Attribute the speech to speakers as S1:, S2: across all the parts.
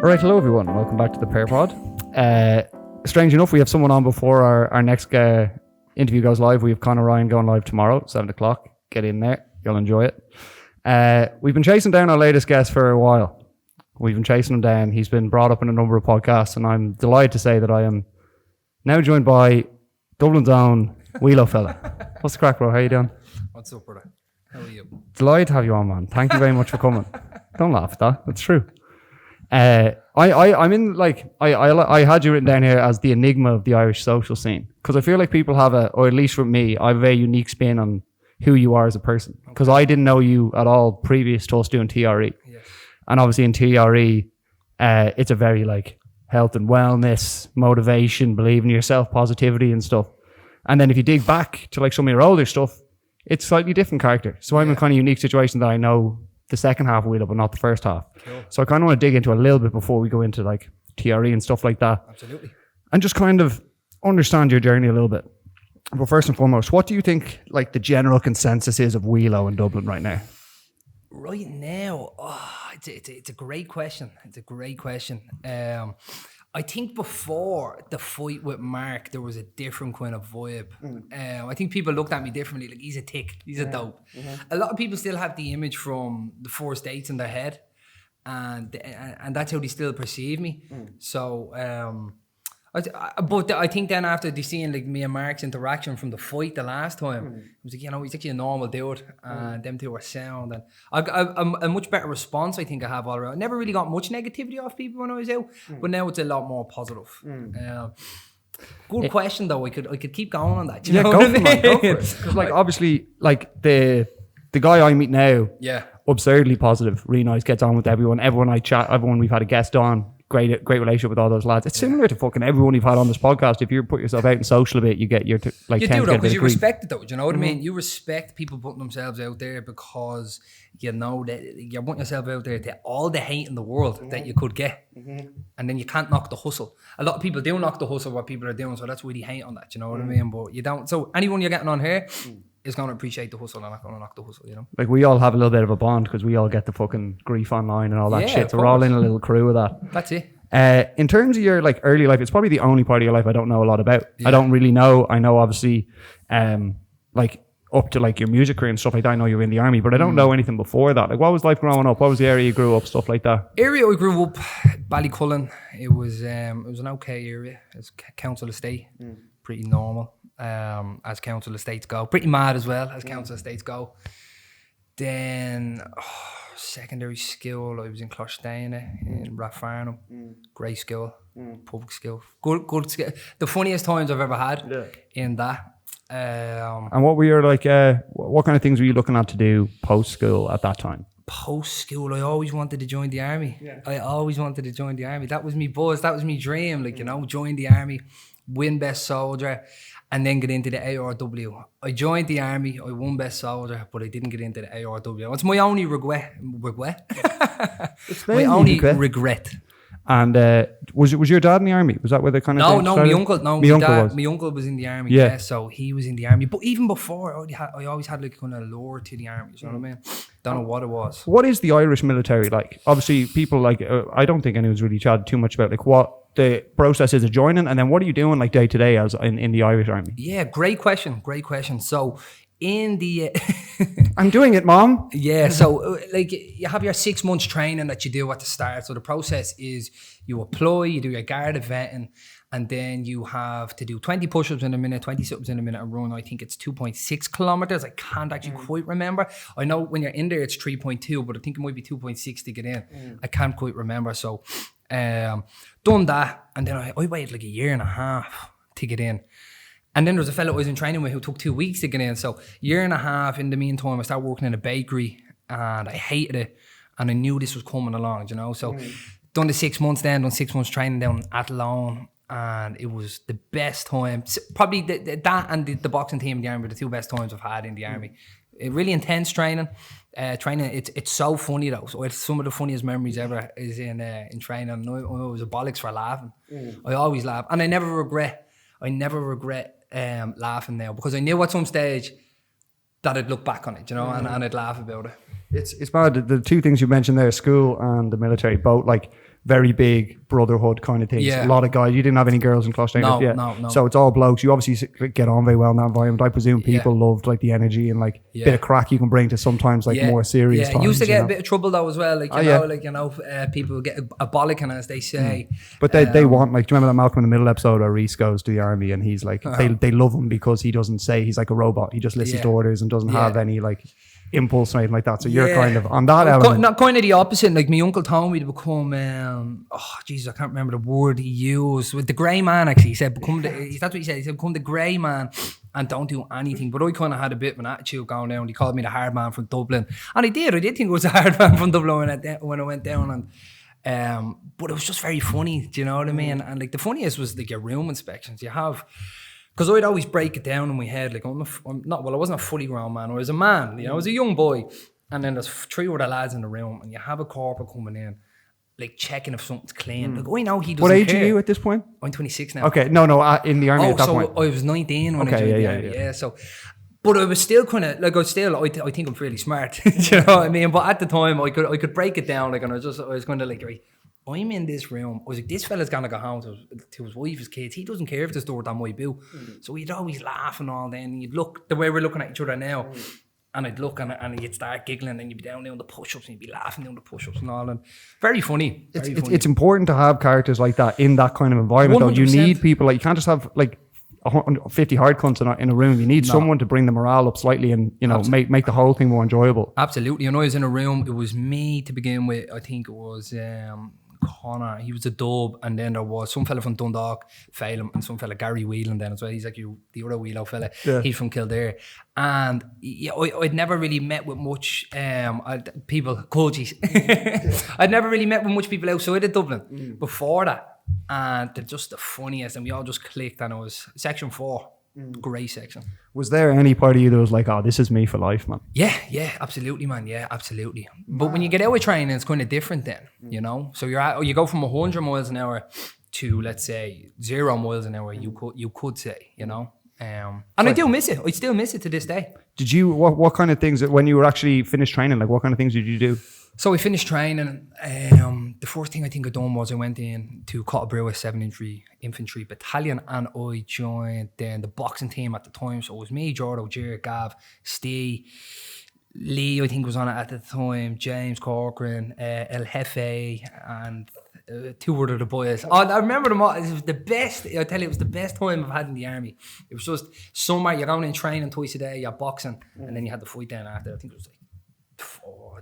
S1: All right, hello everyone. Welcome back to the Pair Pod. Strange enough, we have someone on before our next interview goes live. We have Conor Ryan going live tomorrow, 7 o'clock. Get in there. You'll enjoy it. We've been chasing down our latest guest for a while. We've been chasing him down. He's been brought up in a number of podcasts, and I'm delighted to say that I am now joined by Dublin's own Whelo fella. What's the crack, bro? How you doing?
S2: What's up, brother? How are you?
S1: Delighted to have you on, man. Thank you very much for coming. Don't laugh at that. It's true. I'm in like I had you written down here as the enigma of the Irish social scene, because I feel like people have or at least for me, I have a unique spin on who you are as a person, because I didn't know you at all previous to us doing TRE.
S2: Yes.
S1: And obviously in TRE, it's a very like health and wellness, motivation, believing in yourself, positivity and stuff. And then if you dig back to like some of your older stuff, it's slightly different character. So I'm in a kind of unique situation that I know the second half of Whelo, but not the first half.
S2: Cool.
S1: So I kind of want to dig into a little bit before we go into like TRE and stuff like that.
S2: Absolutely.
S1: And just kind of understand your journey a little bit. But first and foremost, what do you think like the general consensus is of Whelo in Dublin right now?
S2: Right now, it's a great question. It's a great question. I think before the fight with Mark, there was a different kind of vibe. I think people looked at me differently. Like, he's a tick. He's a dope. A lot of people still have the image from the first dates in their head, and that's how they still perceive me. So, but I think then after they seeing like me and Mark's interaction from the fight the last time, it was like, you know, he's actually a normal dude, and them two are sound, and I a much better response I think I have all around. I never really got much negativity off people when I was out, but now it's a lot more positive. Good question though. I could keep going on that.
S1: Yeah, go for it. Go for it. Because like obviously like the guy I meet now, absurdly positive, really nice, gets on with everyone. Everyone we've had a guest on. Great relationship with all those lads. It's similar to fucking everyone you've had on this podcast. If you put yourself out in social a bit, you get your like.
S2: You do though, because you respect it though. Do you know what I mean?
S1: Mm-hmm.
S2: You respect people putting themselves out there because you know that you're putting yourself out there to all the hate in the world that you could get, and then you can't knock the hustle. A lot of people do knock the hustle what people are doing, so that's really hate on that. Do you know what I mean? But you don't. So anyone you're getting on here is going to appreciate the hustle and not going to knock the hustle. You know,
S1: like we all have a little bit of a bond because we all get the fucking grief online and all that shit. So we're all in a little crew of that.
S2: That's it.
S1: In terms of your like early life, it's probably the only part of your life I don't know a lot about. I don't really know. I know obviously, like up to like your music career and stuff like that. I know you were in the army, but I don't know anything before that. Like, what was life growing up? What was the area you grew up? Stuff like that.
S2: Area I grew up, Ballycullen. It was an okay area. It's council estate, pretty normal. As council estates go, pretty mad as well as council estates go. Then. Secondary school, I was in Clostane in Rathfarnham. Great school, public school, good school. The funniest times I've ever had in that.
S1: And what were your like? What kind of things were you looking at to do post school at that time?
S2: Post school, I always wanted to join the army. I always wanted to join the army. That was me buzz. That was me dream. Like, you know, join the army, win best soldier, and then get into the ARW. I joined the army, I won best soldier, but I didn't get into the ARW. It's my only regret. It's my only regret.
S1: And was your dad in the army? Was that where they kind of
S2: No, my uncle. No, my uncle was in the army.
S1: Yeah,
S2: so he was in the army. But even before, I always had like kind of lure to the army. You know what I mean? Don't know what it was.
S1: What is the Irish military like? Obviously, people like I don't think anyone's really chatted too much about like what the process is of joining, and then what are you doing like day to day as in the Irish army?
S2: Yeah, great question. So in the
S1: I'm doing it, Mom.
S2: Yeah, so like you have your 6 months training that you do at the start. So the process is you apply, you do your guard vetting, and then you have to do 20 push-ups in a minute, 20 sit-ups in a minute, and run. I think it's 2.6 kilometers. I can't actually quite remember. I know when you're in there it's 3.2, but I think it might be 2.6 to get in. I can't quite remember. So done that, and then I waited like a year and a half to get in. And then there was a fellow I was in training with who took 2 weeks to get in. So year and a half in the meantime, I started working in a bakery, and I hated it, and I knew this was coming along, you know. So done the 6 months then, done 6 months training down at Athlone, and it was the best time. Probably that and the boxing team in the army were the two best times I've had in the army. Really intense training. It's so funny though. So it's some of the funniest memories ever is in training. I was a bollocks for laughing. I always laugh, and I never regret laughing now, because I knew at some stage that I'd look back on it, you know, and I'd laugh about it.
S1: It's mad. The two things you mentioned there, school and the military, both like very big brotherhood kind of things.
S2: Yeah.
S1: A lot of guys. You didn't have any girls in Closh
S2: No,
S1: yeah.
S2: no.
S1: So it's all blokes. You obviously get on very well in that environment. I presume people loved like the energy and like bit of crack you can bring to sometimes like more serious times.
S2: You used to get
S1: know?
S2: a bit of trouble though as well. Like people get a bollocking, as they say.
S1: But they want, like, do you remember that Malcolm in the Middle episode where Reese goes to the army and he's like, they love him because he doesn't say, he's like a robot. He just listens to orders and doesn't have any like impulse or anything like that. So you're kind of on that element.
S2: Not kind of the opposite. Like my uncle told me to become, Jesus, I can't remember the word he used. With the grey man, actually, he said, that's what he said. He said, become the grey man and don't do anything. But I kind of had a bit of an attitude going down. He called me the hard man from Dublin. And I did think it was a hard man from Dublin when I went down. And but it was just very funny. Do you know what I mean? And like the funniest was like your room inspections. You have... Because I'd always break it down in my head, like I wasn't a fully grown man, I was a man, you know, I was a young boy, and then there's 3 other lads in the room, and you have a corporate coming in, like checking if something's clean. Like, I know he doesn't care.
S1: What age are you at this point?
S2: I'm 26 now.
S1: Okay, no, in the army at that point.
S2: I was 19 when I joined the army, yeah. So, but I was still kind of, like I think I'm fairly smart, do you know what I mean? But at the time, I could break it down, like, and I was kind of like, right, I'm in this room. I was like, this fella's gonna go home to his wife, his kids. He doesn't care if there's dirt on my bill. So he'd always laugh and all. Then you'd look the way we're looking at each other now, and I'd look and you'd start giggling, and you'd be down doing the push-ups, and you'd be laughing doing the push-ups and all. And very funny.
S1: It's important to have characters like that in that kind of environment. 100%. Though you need people like, you can't just have like 50 hard cunts in a room. You need someone to bring the morale up slightly and, you know, make the whole thing more enjoyable.
S2: Absolutely. And I was in a room. It was me to begin with. I think it was Connor, he was a dub, and then there was some fella from Dundalk, Phelan, and some fella, Gary Whelan then as well. He's like the other Whelo fella. Yeah. He's from Kildare. And I'd never really met with much people, coaches. I'd never really met with much people outside of Dublin before that. And they're just the funniest, and we all just clicked, and it was section 4. Great section.
S1: Was there any part of you that was like, oh, this is me for life, man?
S2: Yeah, absolutely, man. Yeah, absolutely. But when you get out with training, it's kind of different then, you know? So you go from 100 miles an hour to, let's say, 0 miles an hour, you could say, you know? And I do miss it. I still miss it to this day.
S1: Did you, what kind of things, when you were actually finished training, like what kind of things did you do?
S2: So we finished training. The first thing I think I done was I went in to Cottabrew 7th Infantry Battalion, and I joined then the boxing team at the time. So it was me, Jordan, Jared, Gav, Steve, Lee, I think was on it at the time, James Corcoran, El Jefe, and 2 other the boys. Oh, I remember them all. It was the best. I tell you, it was the best time I've had in the army. It was just summer. You're going in training twice a day. You're boxing, and then you had the fight down after. I think it was like,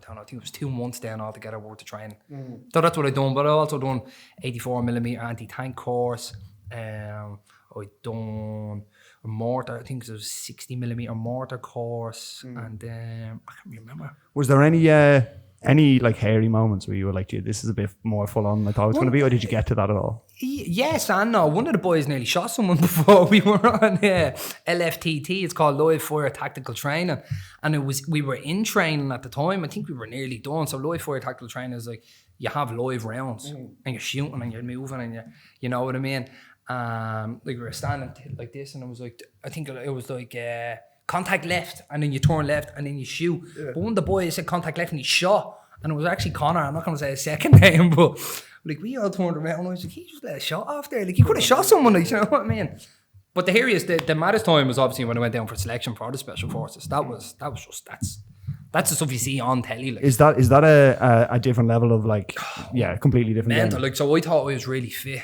S2: I think it was 2 months down altogether worth of training. So that's what I done. But I also done 84mm anti-tank course. I done a mortar. I think it was 60mm mortar course, and I can't remember.
S1: Was there any like hairy moments where you were like, "Gee, this is a bit more full on than I thought it was going to be," or did you get to that at all?
S2: Yes and no. One of the boys nearly shot someone before we were on LFTT. It's called Live Fire Tactical Training, and we were in training at the time. I think we were nearly done. So Live Fire Tactical Training is like you have live rounds and you're shooting and you're moving and you know what I mean. Like we were standing like this, and it was like, I think it was like contact left, and then you turn left and then you shoot. But one of the boys said contact left and he shot, and it was actually Connor. I'm not going to say his second name, but like we all turned around and I was like, he just let a shot off there. Like he could have shot someone, like, you know what I mean? But the hairiest, the maddest time was obviously when I went down for selection for the Special Forces. That's the stuff you see on telly. Like.
S1: Is that a different level of like, completely different
S2: mental? Like, so I thought I was really fit.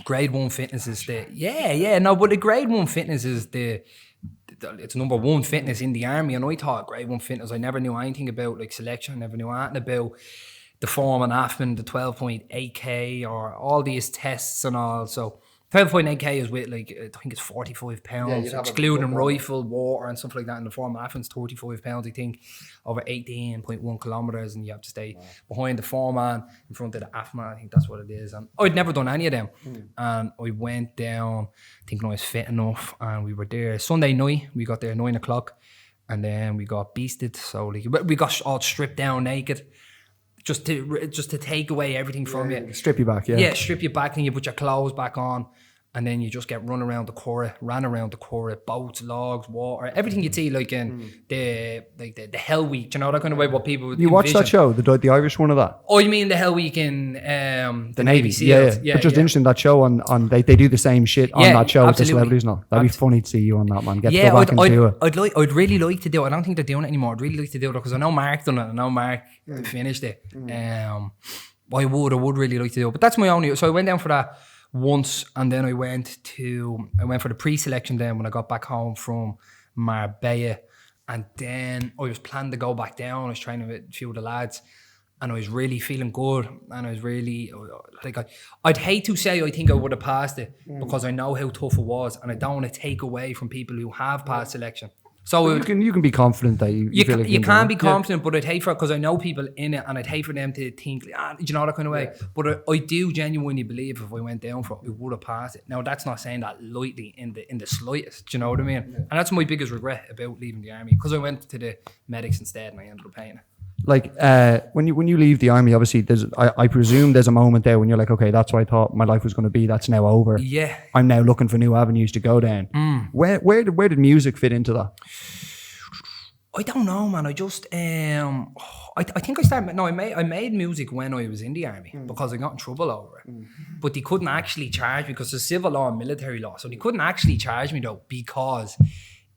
S2: Grade 1 fitness is but the grade 1 fitness is it's number 1 fitness in the army, and I thought grade 1 fitness, I never knew anything about like selection, I never knew anything about the form and AFMAN, the 12.8k or all these tests and all. So 12.8k is with like, I think it's 45 pounds, excluding rifle, water and stuff like that. And the form of AFMAN's 35 pounds, I think, over 18.1 kilometers, and you have to stay behind the foreman in front of the AFMAN. I think that's what it is. And I'd never done any of them. And I went down thinking I was fit enough, and we were there Sunday night. We got there 9 o'clock, and then we got beasted. So like we got all stripped down naked. Just to take away everything from you.
S1: Strip you back,
S2: Yeah, strip you back and you put your clothes back on. And then you just get ran around the Curragh, boats, logs, water, everything you'd see like in the Hell Week, you know, that kind of way what people would
S1: You watched that show, the Irish one of that?
S2: Oh, you mean the Hell Week in the Navy
S1: Yeah.
S2: Seals?
S1: But just interesting, that show on they do the same shit on that show with the celebrities now. That'd be funny to see you on that, man. Get to go back and do it.
S2: I'd really like to do it. I don't think they're doing it anymore. I'd really like to do it because I know Mark done it. I know Mark finished it. I would really like to do it. But that's my only... So I went down for that once, and then I went for the pre-selection then when I got back home from Marbella, and then I was planning to go back down. I was training with a few of the lads, and I was really feeling good, and I was really like, I'd hate to say I think I would have passed it because I know how tough it was, and I don't want to take away from people who have passed selection. So
S1: you can be confident that you feel like
S2: you can be confident, but I'd hate for it because I know people in it, and I'd hate for them to think, you know, that kind of way. But I do genuinely believe if I went down for it, I would have passed it. Now that's not saying that lightly in the slightest. Do you know what I mean? And that's my biggest regret about leaving the army, because I went to the medics instead, and I ended up paying it.
S1: Like when you leave the army, obviously I presume there's a moment there when you're like, okay, that's what I thought my life was going to be. That's now over.
S2: Yeah,
S1: I'm now looking for new avenues to go down. Where did music fit into that?
S2: I don't know, man. I just I think I started. No, I made music when I was in the army because I got in trouble over it. But they couldn't actually charge me because there's civil law and military law, so they couldn't actually charge me though because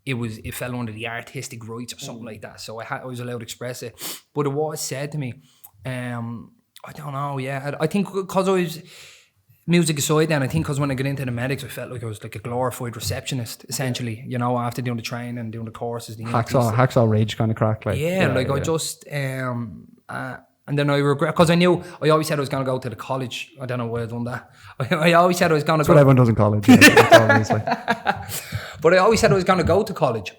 S2: it fell under the artistic rights or something like that. So I was allowed to express it. But it was said to me, I don't know. Yeah, I think because I was. Music aside then, I think because when I got into the medics, I felt like I was like a glorified receptionist, essentially, you know, after doing the training and doing the courses. The
S1: Hacksaw Ridge kind of crack. Like,
S2: I just, and then I regret, because I always said I was going to go to the college. I don't know why I done that. I always said I was going to
S1: go. That's what everyone does in college.
S2: But I always said I was going to go to college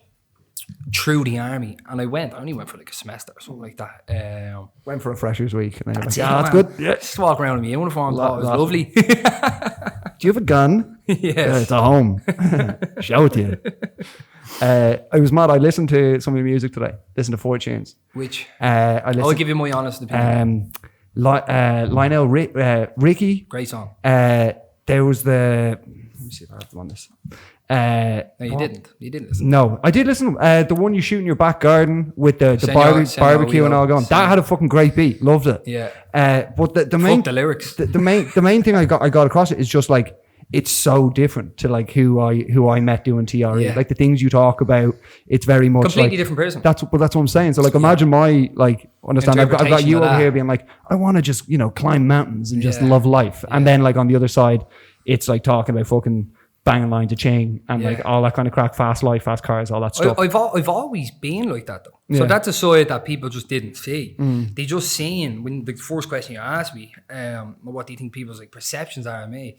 S2: through the army, and I only went for like a semester or something like that.
S1: Went for a freshers week, and then
S2: that's
S1: good.
S2: Yeah. Just walk around in my uniform, thought it was lovely.
S1: Do you have a gun?
S2: Yes.
S1: It's at home. Show it to you. I was mad. I listened to some of your music today. Listened to Fortunes.
S2: Which?
S1: I'll
S2: give you my honest opinion.
S1: Lionel Ricky.
S2: Great song.
S1: There was the... Let me see if I have them on this.
S2: No, you didn't. You didn't listen.
S1: No, I did listen. The one you shoot in your back garden with the barbecue and all going. That had a fucking great beat. Loved it.
S2: Yeah.
S1: But the main
S2: the lyrics.
S1: The main thing I got across it is just like it's so different to like who I met doing TRE.
S2: Yeah.
S1: Like the things you talk about, it's very much
S2: completely different person.
S1: That's what I'm saying. So like imagine my like understand. I've got you over here being like I want to just climb mountains and just love life, and then like on the other side, it's like talking about fucking banging lines of chain and like all that kind of crack, fast life, fast cars, all that stuff.
S2: I've always been like that though. So that's a side that people just didn't see. They just seen when the first question you asked me, what do you think people's like perceptions are of me?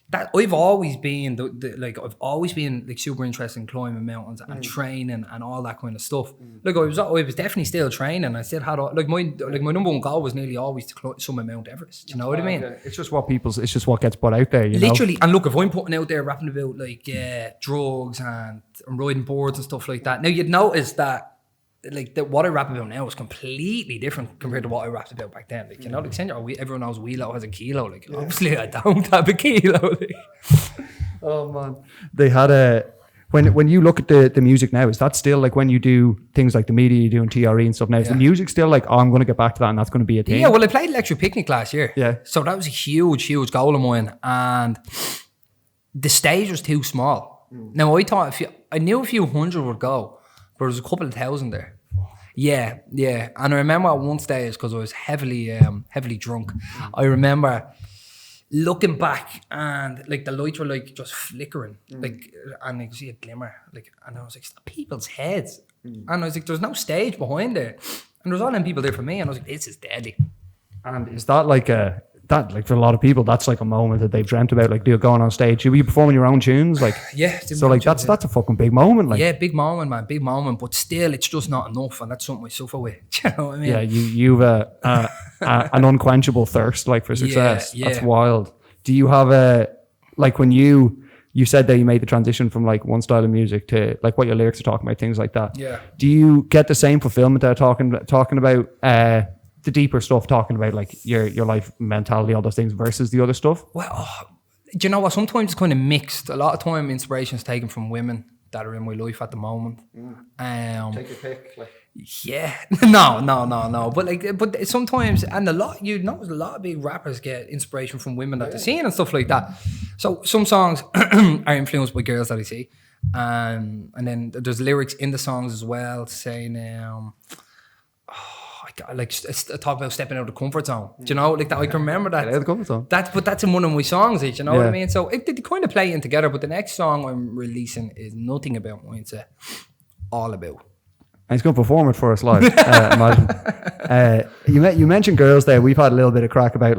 S2: That I've always been I've always been like super interested in climbing mountains and training and all that kind of stuff. Like I was definitely still training. I still had my number one goal was nearly always to summit Mount Everest. You know what I mean?
S1: It's just what gets put out there.
S2: Literally, and look, if I'm putting out there rapping about like drugs and riding boards and stuff like that, now you'd notice that. Like what I rap about now is completely different compared to what I rapped about back then. Like like everyone knows Whelo has a kilo. Like obviously I don't have a kilo. Like.
S1: Oh man, they had when you look at the music now, is that still like when you do things like the media, you doing TRE and stuff now? Is the music still like I'm going to get back to that and that's going to be a thing?
S2: Yeah, well I played Electric Picnic last year.
S1: Yeah, so
S2: that was a huge goal of mine, and the stage was too small. Now I thought I knew a few hundred would go. There was a couple of thousand there. Yeah. And I remember at one stage, because I was heavily drunk, I remember looking back and like the lights were like just flickering, like, and I could see a glimmer, like, and I was like, people's heads. And I was like, there's no stage behind there. And there's all them people there for me, and I was like, this is deadly.
S1: And is that like for a lot of people, that's like a moment that they've dreamt about, like going on stage. Were you performing your own tunes? Like,
S2: yeah.
S1: So like that's a fucking big moment. Like,
S2: yeah, big moment, man, big moment. But still, it's just not enough, and that's something I suffer with. Do you know what I mean?
S1: Yeah, you've an unquenchable thirst like for success. Yeah. That's wild. Do you have like when you said that you made the transition from like one style of music to like what your lyrics are talking about, things like that?
S2: Yeah.
S1: Do you get the same fulfillment there talking about the deeper stuff, talking about like your life mentality, all those things versus the other stuff?
S2: Well, Do you know what? Sometimes it's kind of mixed. A lot of time, inspiration is taken from women that are in my life at the moment.
S1: Take your pick. Like.
S2: Yeah, no. But sometimes, and a lot, you know, a lot of big rappers get inspiration from women that they're seeing and stuff like that. So some songs are influenced by girls that I see, and then there's lyrics in the songs as well saying, I talk about stepping out of the comfort zone. Do you know, like that? I can remember that.
S1: Out of the comfort zone.
S2: That's in one of my songs. Do you know what I mean? So they kind of play in together. But the next song I'm releasing is nothing about mindset, all about.
S1: And he's going to perform it for us live. Imagine. You mentioned girls there. We've had a little bit of crack about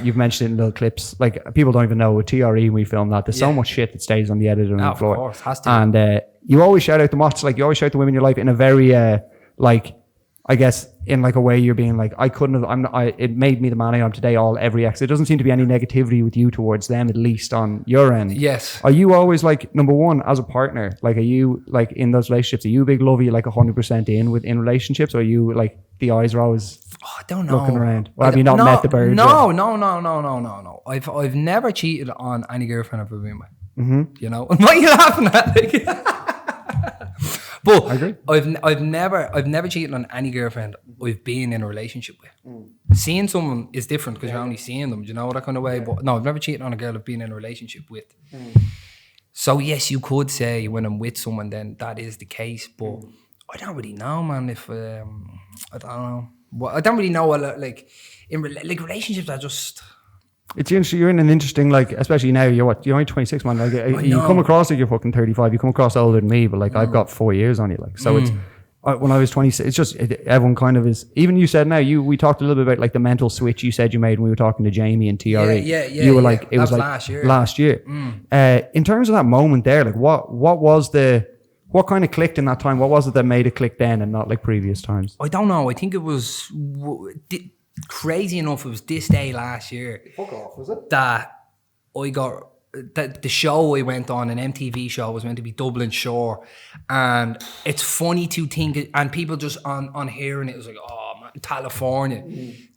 S1: you've mentioned it in little clips. Like people don't even know with TRE when we film that. There's so much shit that stays on the editing on the floor.
S2: Of course, has to.
S1: And you always shout out the mots. Like you always shout the women in your life in a very I guess in like a way you're being like, I couldn't have, it made me the man I am today, every ex. It doesn't seem to be any negativity with you towards them, at least on your end.
S2: Yes.
S1: Are you always like, number one, as a partner, like, are you like in those relationships, are you a big love? Are you like 100% in relationships? Or are you like, the eyes are always
S2: I don't know.
S1: looking around? Or have you not met the bird?
S2: No. I've never cheated on any girlfriend I've ever been with.
S1: Mm-hmm.
S2: You know? What are you laughing at? But
S1: I agree.
S2: I've never cheated on any girlfriend I've been in a relationship with. Seeing someone is different because you're only seeing them, do you know, that kind of way. But no, I've never cheated on a girl I've been in a relationship with. So yes, you could say when I'm with someone, then that is the case. But I don't really know, man. If I don't know. Well, I don't really know. Like in relationships, I just.
S1: It's interesting. You're in an interesting, like, especially now. You're only 26, man. Like, you come across like you're fucking 35. You come across older than me, but like I've got 4 years on you. Like, so it's when I was 26. It's just everyone kind of is. Even you said now. We talked a little bit about like the mental switch you said you made when we were talking to Jamie and TRE.
S2: Yeah.
S1: You were like, it was like
S2: last year.
S1: In terms of that moment there, like, what kind of clicked in that time? What was it that made it click then and not like previous times?
S2: I don't know. I think it was. Crazy enough, it was this day last year.
S1: Fuck off, was it?
S2: That I got the show I went on, an MTV show, was meant to be Dublin Shore, and it's funny to think, and people just on hearing it was like, oh man, California.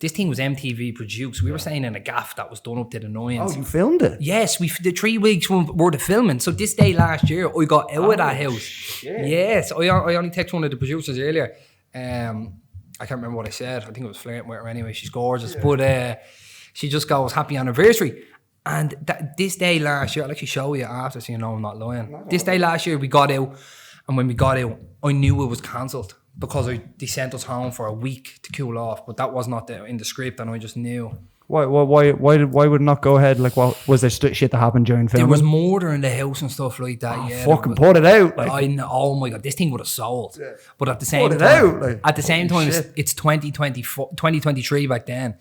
S2: This thing was MTV produced. We were staying in a gaff that was done up to the nines.
S1: Oh, you filmed it?
S2: Yes, we did 3 weeks worth of filming. So this day last year, I got out of that house. Shit. Yes, I only texted one of the producers earlier. I can't remember what I said. I think it was flirting with her anyway. She's gorgeous. Yeah. But she just goes, happy anniversary. And this day last year, I'll actually show you after so you know I'm not lying. This day last year, we got out. And when we got out, I knew it was cancelled because they sent us home for a week to cool off. But that was not in the script and I just knew. Why
S1: would it not go ahead? Like, what was there shit that happened during filming?
S2: There was murder in the house and stuff like that. Yeah,
S1: fucking put it out. Like.
S2: I know. Oh my god, this thing would have sold. Yeah. But at the same
S1: time,
S2: it's 2023 back then.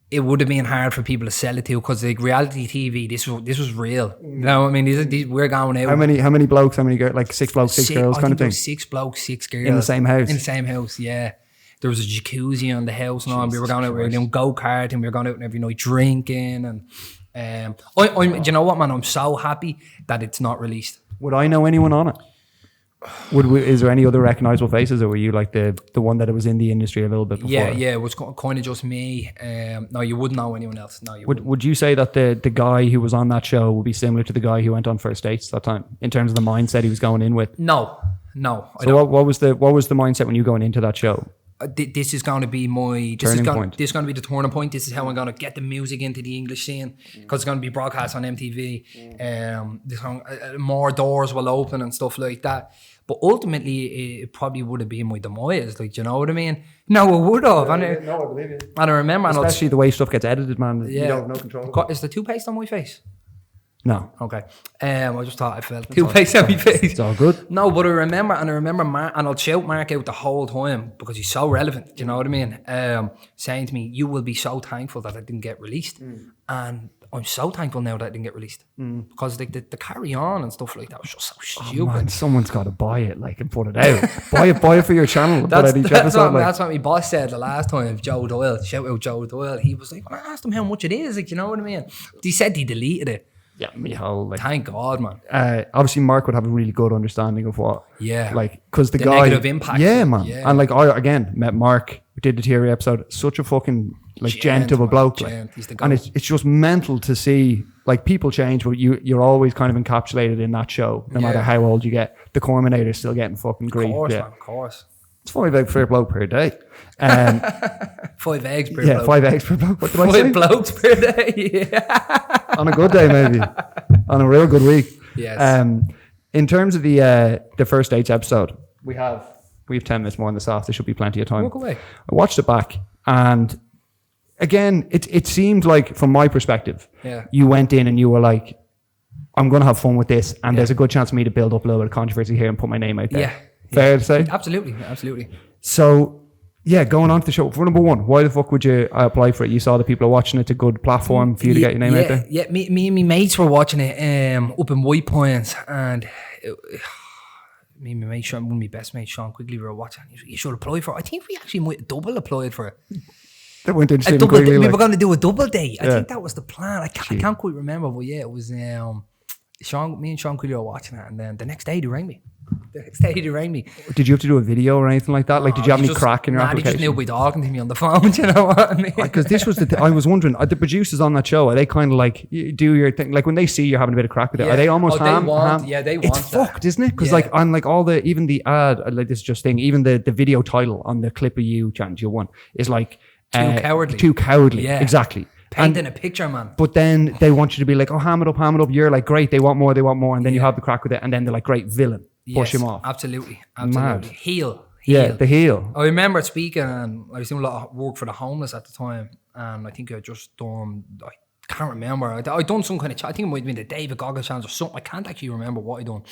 S2: It would have been hard for people to sell it to because like reality TV, this was real. You know what I mean? We're going out.
S1: How many blokes? How many girls? Like 6 blokes, 6 girls, kind of thing.
S2: 6 blokes, 6 girls
S1: in the same house.
S2: In the same house, yeah. There was a jacuzzi on the house and all, and we were going out, we were doing go-kart and we were going out every night drinking and do you know what, man? I'm so happy that it's not released.
S1: Would I know anyone on it? Is there any other recognisable faces, or were you like the one that was in the industry a little bit before?
S2: Yeah, it was kind of just me. No, you wouldn't know anyone else. No, you wouldn't.
S1: Would you say that the guy who was on that show would be similar to the guy who went on First Dates that time in terms of the mindset he was going in with?
S2: No.
S1: So what was the mindset when you going into that show?
S2: This is going to be
S1: This is going
S2: to be the turning point. This is how I'm going to get the music into the English scene because it's going to be broadcast on MTV. More doors will open and stuff like that. But ultimately, it probably would have been my demise. Like, do you know what I mean? No, it would have.
S1: I believe you.
S2: And I remember,
S1: especially the way stuff gets edited, man. Yeah. You don't have no control.
S2: Is the toothpaste on my face?
S1: No.
S2: Okay. I just thought I felt toothpaste on my face.
S1: It's all good.
S2: No, but I remember Mark, and I'll shout Mark out the whole time because he's so relevant. Do you know what I mean? Saying to me, "You will be so thankful that I didn't get released," and I'm so thankful now that I didn't get released because like the carry on and stuff like that was just so stupid.
S1: Man, someone's got to buy it, like, and put it out. buy it for your channel.
S2: That's what my boss said the last time. Joe Doyle, shout out Joe Doyle. He was like, when I asked him how much it is, like, you know what I mean? He said he deleted it.
S1: Yeah, me whole like.
S2: Thank God, man.
S1: Obviously, Mark would have a really good understanding of what.
S2: Yeah.
S1: Like, because the guy.
S2: Negative impact.
S1: Yeah, man. Yeah. And like, I again met Mark. We did the Theory episode. Such a fucking like gent of a bloke. Like,
S2: He's the
S1: and it's just mental to see like people change, but you're always kind of encapsulated in that show, no matter how old you get. The Corminator's still getting fucking grief.
S2: Of course, man, of course.
S1: It's 5 eggs per bloke per day.
S2: 5 eggs per bloke.
S1: 5 eggs per bloke. What did I say?
S2: 5 blokes per day. Yeah.
S1: On a good day, maybe. On a real good week.
S2: Yes.
S1: In terms of the first dates episode, we have 10 minutes more in the south. There should be plenty of time.
S2: Walk away.
S1: I watched it back, and again, it seemed like, from my perspective, you went in and you were like, I'm going to have fun with this, and there's a good chance for me to build up a little bit of controversy here and put my name out there.
S2: Yeah.
S1: Fair to say?
S2: Absolutely.
S1: So, going on to the show, for number one, why the fuck would you apply for it? You saw the people are watching it. It's a good platform for you to get your name out there.
S2: Yeah, me and my mates were watching it up in White Pines, and me and my mate, one of my best mates, Sean Quigley, we were watching. You should apply for it. I think we actually might double applied for it.
S1: That went into
S2: we were going to do a double date. I think that was the plan. I can't quite remember, but yeah, it was me and Sean Quigley were watching it, and then the next day they rang me.
S1: Did you have to do a video or anything like that? Like, did you have any crack in your application?
S2: They just knew by talking to me on the phone. Do you know what I mean?
S1: Because this was I was wondering, are the producers on that show, are they kind of like, you do your thing, like when they see you're having a bit of crack with it, are they almost
S2: they want
S1: it's fucked, isn't it? Because like on like all the, even the ad, like this just thing, even the video title on the clip of you, Challenge You Won, is like too cowardly.
S2: Yeah.
S1: Exactly.
S2: Painting a picture, man.
S1: But then they want you to be like, oh, ham it up. You're like, great, they want more. And then you have the crack with it, and then they're like, great, villain. Push him off.
S2: Absolutely.
S1: Mad.
S2: Heel.
S1: Yeah, the heel.
S2: I remember speaking, and I was doing a lot of work for the homeless at the time, and I think I just done, I can't remember. I done some kind of, I think it might have been the David Goggins challenge or something. I can't actually remember what I done.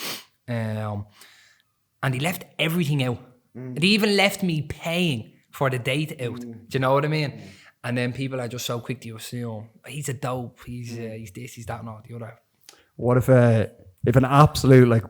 S2: And he left everything out. And he even left me paying for the date out. Do you know what I mean? And then people are just so quick to assume he's a dope. He's this, he's that, not the other.
S1: What if an absolute like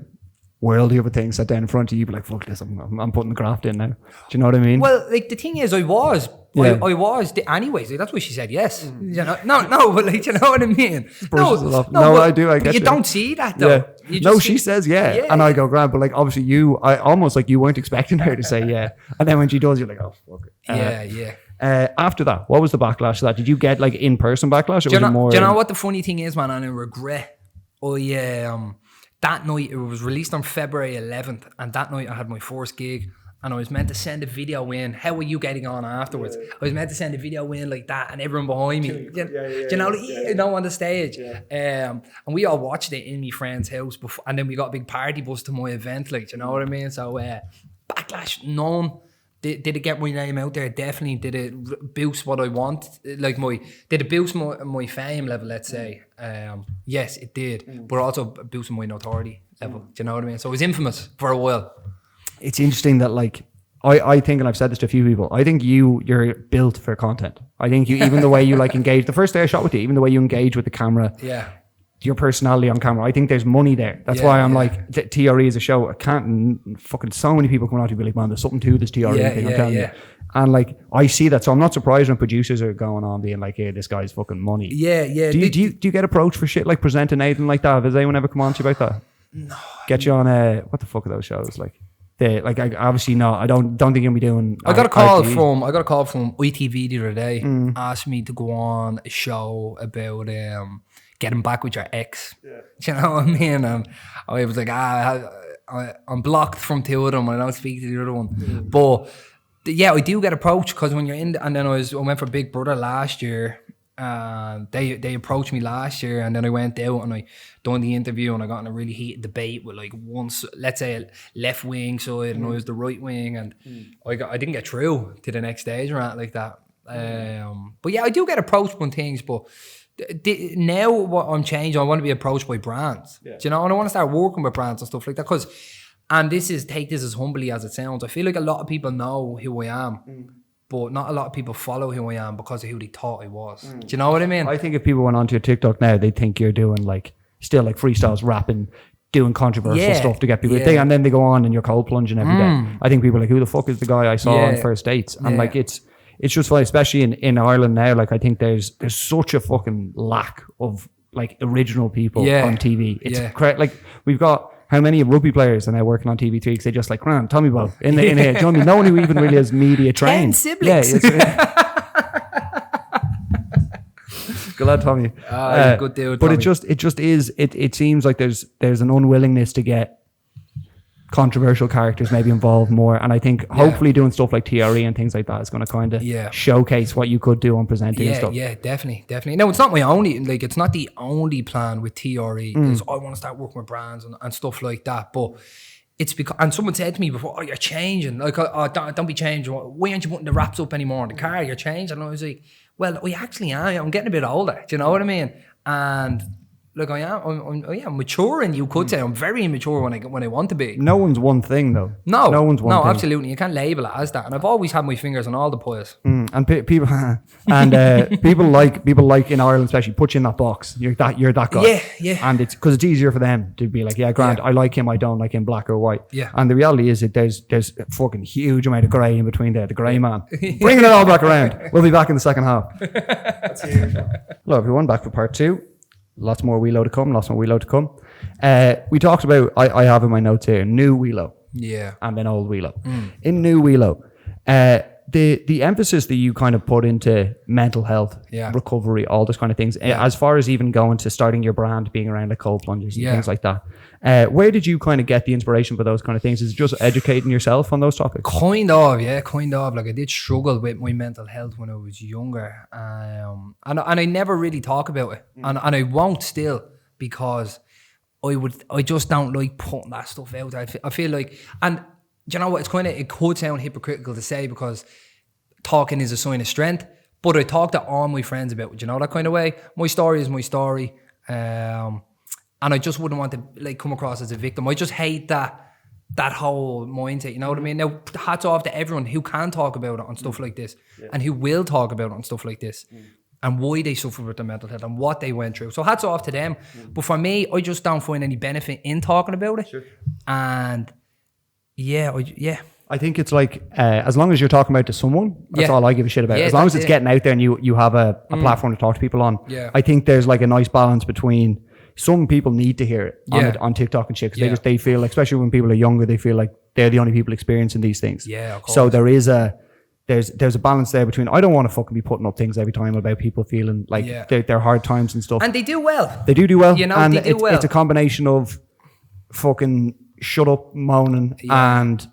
S1: worldly of a thing sat down in front of you, you'd be like, fuck this, I'm putting the graft in now. Do you know what I mean?
S2: Well, like the thing is, I was anyways. Like, that's why she said yes. You know, no, but like, you know what I mean? No,
S1: I do. I get
S2: you. Don't see that though.
S1: Yeah. She says and I go, grand, but like obviously I almost like you weren't expecting her to say yeah, and then when she does, you're like, oh fuck it. After that, what was the backlash to that? Did you get like in-person backlash, or was it more?
S2: Do you know what the funny thing is, man? And I regret. That night, it was released on February 11th, and that night I had my first gig, and I was meant to send a video in. How were you getting on afterwards? I was meant to send a video in like that, and everyone behind me, you know, on the stage. And we all watched it in my friend's house before, and then we got a big party bus to my event, like, you know what I mean? So backlash, none. Did it get my name out there? Definitely. Did it boost what I want? Like did it boost my fame level, let's say? Yes, it did. But also boosted my notoriety level. Do you know what I mean? So it was infamous for a while.
S1: It's interesting that like, I think, and I've said this to a few people, I think you're built for content. I think you, even the way you like engage, the first day I shot with you, even the way you engage with the camera.
S2: Yeah.
S1: Your personality on camera, I think there's money there. That's why I'm like, TRE is a show. I can't fucking, so many people coming out to be like, man, there's something to this TRE thing. I'm telling you. And like, I see that, so I'm not surprised when producers are going on being like, hey, this guy's fucking money.
S2: Yeah.
S1: Do you get approached for shit like presenting anything like that? Has anyone ever come on to you about that?
S2: No.
S1: Get you on what the fuck are those shows like? I obviously not. I don't think you'll be doing.
S2: I got a call from ITV the other day. Asked me to go on a show about getting back with your ex. Yeah. Do you know what I mean? And I was like, I'm blocked from two of them, and I don't speak to the other one. But I do get approached, because when you're in, and then I went for Big Brother last year. They approached me last year, and then I went out and I done the interview, and I got in a really heated debate with like let's say a left wing side, and I was the right wing, and I didn't get through to the next stage or anything like that. But yeah, I do get approached on things, but now what I'm changing, I want to be approached by brands. Do you know? And I want to start working with brands and stuff like that, because, and take this as humbly as it sounds, I feel like a lot of people know who I am. But not a lot of people follow who I am because of who they thought I was. Do you know what I mean?
S1: I think if people went onto your TikTok now, they'd think you're doing like still like freestyles, rapping, doing controversial stuff to get people. And then they go on and you're cold plunging every day. I think people are like, who the fuck is the guy I saw on First Dates? And like it's just funny, especially in Ireland now. Like I think there's such a fucking lack of like original people on TV. It's like we've got. How many rugby players are now working on TV3 because they just like, tell me about in here. Do you know what I mean? No one who even really has media trained.
S2: 10 siblings.
S1: Yeah, Good lad, Tommy.
S2: Good dude,
S1: but
S2: Tommy.
S1: it just is. It seems like there's an unwillingness to get controversial characters maybe involved more, and I think hopefully doing stuff like TRE and things like that is going to kind of showcase what you could do on presenting and stuff.
S2: Yeah, definitely. No, it's not it's not the only plan with TRE. Is I want to start working with brands and stuff like that, but it's because, and someone said to me before, you're changing, like, don't be changing, why aren't you putting the wraps up anymore in the car, you're changing. And I was like, well, we actually am. I'm getting a bit older, do you know what I mean? And look, I'm maturing, you could say. I'm very immature when I want to be.
S1: No one's one thing, though.
S2: No
S1: one's one thing.
S2: Absolutely. You can't label it as that. And I've always had my fingers on all the pies.
S1: And people and people like in Ireland especially put you in that box. You're that guy.
S2: Yeah.
S1: And it's because it's easier for them to be like, Grant, I like him, I don't like him, black or white.
S2: Yeah.
S1: And the reality is that there's a fucking huge amount of grey in between there. The grey man. Bringing it all back around. We'll be back in the second half. That's huge. Hello everyone, back for part 2. Lots more Whelo to come. We talked about, I have in my notes here, new Whelo.
S2: Yeah.
S1: And then old Whelo. In new Whelo, the emphasis that you kind of put into mental health, recovery, all those kind of things, as far as even going to starting your brand, being around like cold plungers and things like that. Where did you kind of get the inspiration for those kind of things? Is it just educating yourself on those topics?
S2: Kind of. Like I did struggle with my mental health when I was younger. And I never really talk about it. And I won't still, because I just don't like putting that stuff out there. I feel like, and do you know what, it could sound hypocritical to say, because talking is a sign of strength, but I talk to all my friends about it, you know, that kind of way. My story is my story. And I just wouldn't want to like come across as a victim. I just hate that whole mindset, you know what I mean? Now, hats off to everyone who can talk about it on stuff like this, and who will talk about it on stuff like this, and why they suffer with their mental health and what they went through. So hats off to them. But for me, I just don't find any benefit in talking about it. Sure. And
S1: I think it's like, as long as you're talking about it to someone, that's all I give a shit about. As long as it's getting out there and you have a platform to talk to people on. Yeah. I think there's like a nice balance between, some people need to hear it on TikTok and shit, because they feel like, especially when people are younger, they feel like they're the only people experiencing these things.
S2: Yeah, of course.
S1: So there is there's a balance there between, I don't want to fucking be putting up things every time about people feeling like their hard times and stuff.
S2: And they do well.
S1: They do well.
S2: You know,
S1: and
S2: they do well.
S1: It's a combination of fucking shut up moaning and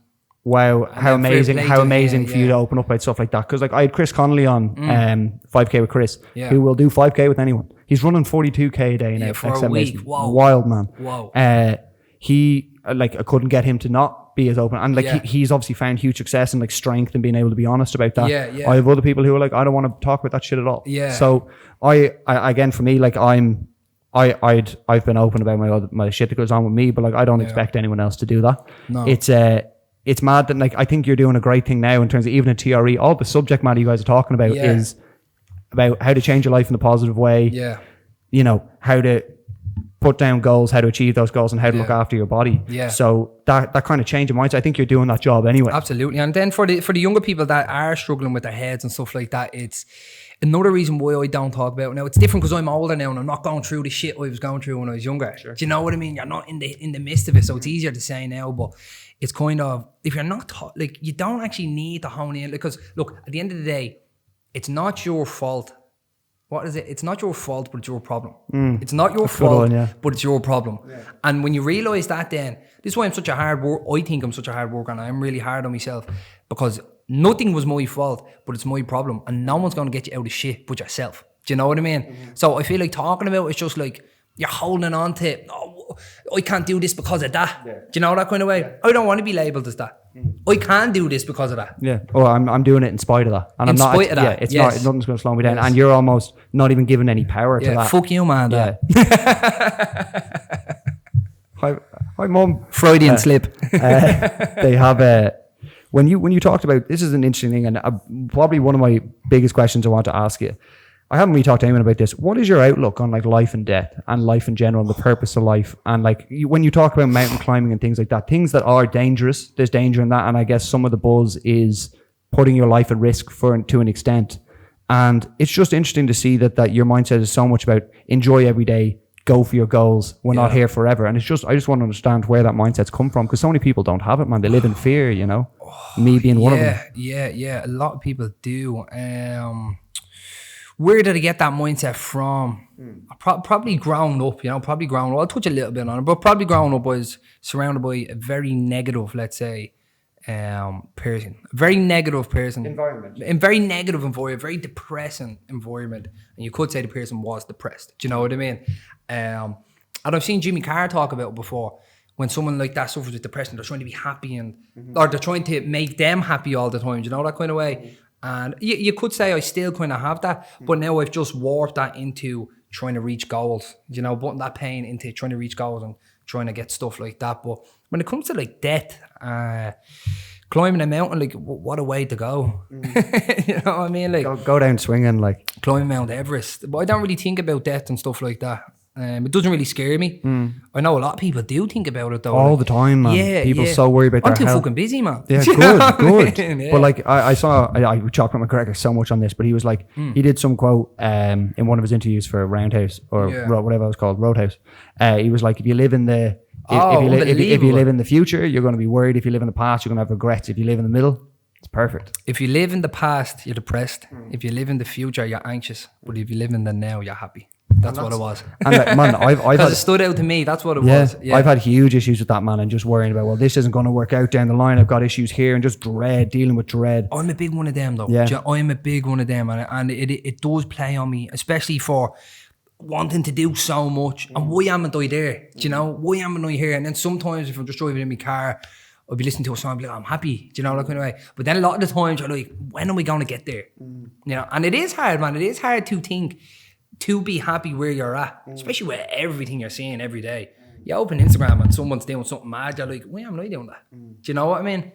S1: wow, how amazing for you to open up about stuff like that. Because like I had Chris Connolly on 5K with Chris, who will do 5K with anyone. He's running 42k a day now
S2: for a week.
S1: Wow. Wild man.
S2: Wow.
S1: He I couldn't get him to not be as open, and he's obviously found huge success and like strength and being able to be honest about that. I have other people who are like, I don't want to talk about that shit at all. So I again, for me, like I've been open about my shit that goes on with me, but like I don't expect anyone else to do that. No. It's mad that like I think you're doing a great thing now in terms of even a TRE. All the subject matter you guys are talking about is about how to change your life in a positive way. Yeah. You know, how to put down goals, how to achieve those goals, and how to look after your body. Yeah. So that kind of change of mindset, I think you're doing that job anyway.
S2: Absolutely. And then for the younger people that are struggling with their heads and stuff like that, it's another reason why I don't talk about it now. It's different because I'm older now and I'm not going through the shit I was going through when I was younger. Sure. Do you know what I mean? You're not in the midst of it, so it's easier to say now, but it's kind of, if you're not like, you don't actually need to hone in, because look, at the end of the day, it's not your fault. What is it? It's not your fault, but it's your problem. It's not your fault, but it's your problem. Yeah. And when you realise that, then this is why I'm such a hard worker. I think I'm such a hard worker, and I'm really hard on myself, because nothing was my fault, but it's my problem, and no one's going to get you out of shit but yourself. Do you know what I mean? Mm-hmm. So I feel like talking about it's just like you're holding on to, oh, I can't do this because of that. Yeah. Do you know that kind of way? Yeah. I don't want to be labelled as that. I can do this because of that. Yeah. Oh, I'm doing it in spite of that. And in spite of that.
S1: Yeah, it's not, nothing's going to slow me down. And you're almost not even giving any power to that.
S2: Fuck you, man.
S1: Yeah. Hi, Mum.
S2: Freudian slip.
S1: They have when you talked about, this is an interesting thing, and probably one of my biggest questions I want to ask you. I haven't really talked to anyone about this. What is your outlook on like life and death and life in general, the purpose of life? And like when you talk about mountain climbing and things like that, things that are dangerous, there's danger in that. And I guess some of the buzz is putting your life at risk to an extent. And it's just interesting to see that your mindset is so much about enjoy every day, go for your goals. We're not here forever. And I just want to understand where that mindset's come from, because so many people don't have it, man. They live in fear, you know, me being one of them.
S2: Yeah. A lot of people do. Where did I get that mindset from? Probably growing up, probably growing up. I'll touch a little bit on it, but probably growing up, I was surrounded by a very negative, let's say, person. A very negative person.
S1: Environment.
S2: A very negative environment, very depressing environment. And you could say the person was depressed. Do you know what I mean? And I've seen Jimmy Carr talk about it before. When someone like that suffers with depression, they're trying to be happy or they're trying to make them happy all the time. Do you know that kind of way? And you could say I still kind of have that, but now I've just warped that into trying to reach goals, putting that pain into trying to reach goals and trying to get stuff like that. But when it comes to like death, climbing a mountain, like what a way to go. You know what I mean? Like
S1: Go down swinging, like.
S2: Climb Mount Everest. But I don't really think about death and stuff like that. It doesn't really scare me. I know a lot of people do think about it though.
S1: All the time, man.
S2: Yeah,
S1: People so worried about
S2: I'm
S1: their
S2: too
S1: health.
S2: fucking busy, man.
S1: Yeah,
S2: You know what
S1: good.
S2: I mean? Yeah.
S1: But like I talked with McGregor so much on this, but he was like, he did some quote in one of his interviews for Roundhouse or whatever it was called, Roadhouse. He was like, if you live in the if you live in the future, you're going to be worried. If you live in the past, you're going to have regrets. If you live in the middle, it's perfect.
S2: If you live in the past, you're depressed. If you live in the future, you're anxious. But if you live in the now, you're happy. That's what it was.
S1: And like, man, I've
S2: Because it stood out to me. That's what it was. Yeah.
S1: I've had huge issues with that, man, and just worrying about, well, this isn't going to work out down the line. I've got issues here, and just dealing with dread.
S2: I'm a big one of them, though.
S1: Yeah.
S2: I'm a big one of them, and it does play on me, especially for wanting to do so much. And why haven't I there? Do you know? Why haven't I here? And then sometimes if I'm just driving in my car, I'll be listening to a song, I'll be like, I'm happy. Do you know that kind of way? But then a lot of the times you're like, when are we going to get there? You know? And it is hard, man. It is hard to think, to be happy where you're at, especially with everything you're seeing every day. You open Instagram and someone's doing something mad, you're like, why am I doing that? Do you know what I mean?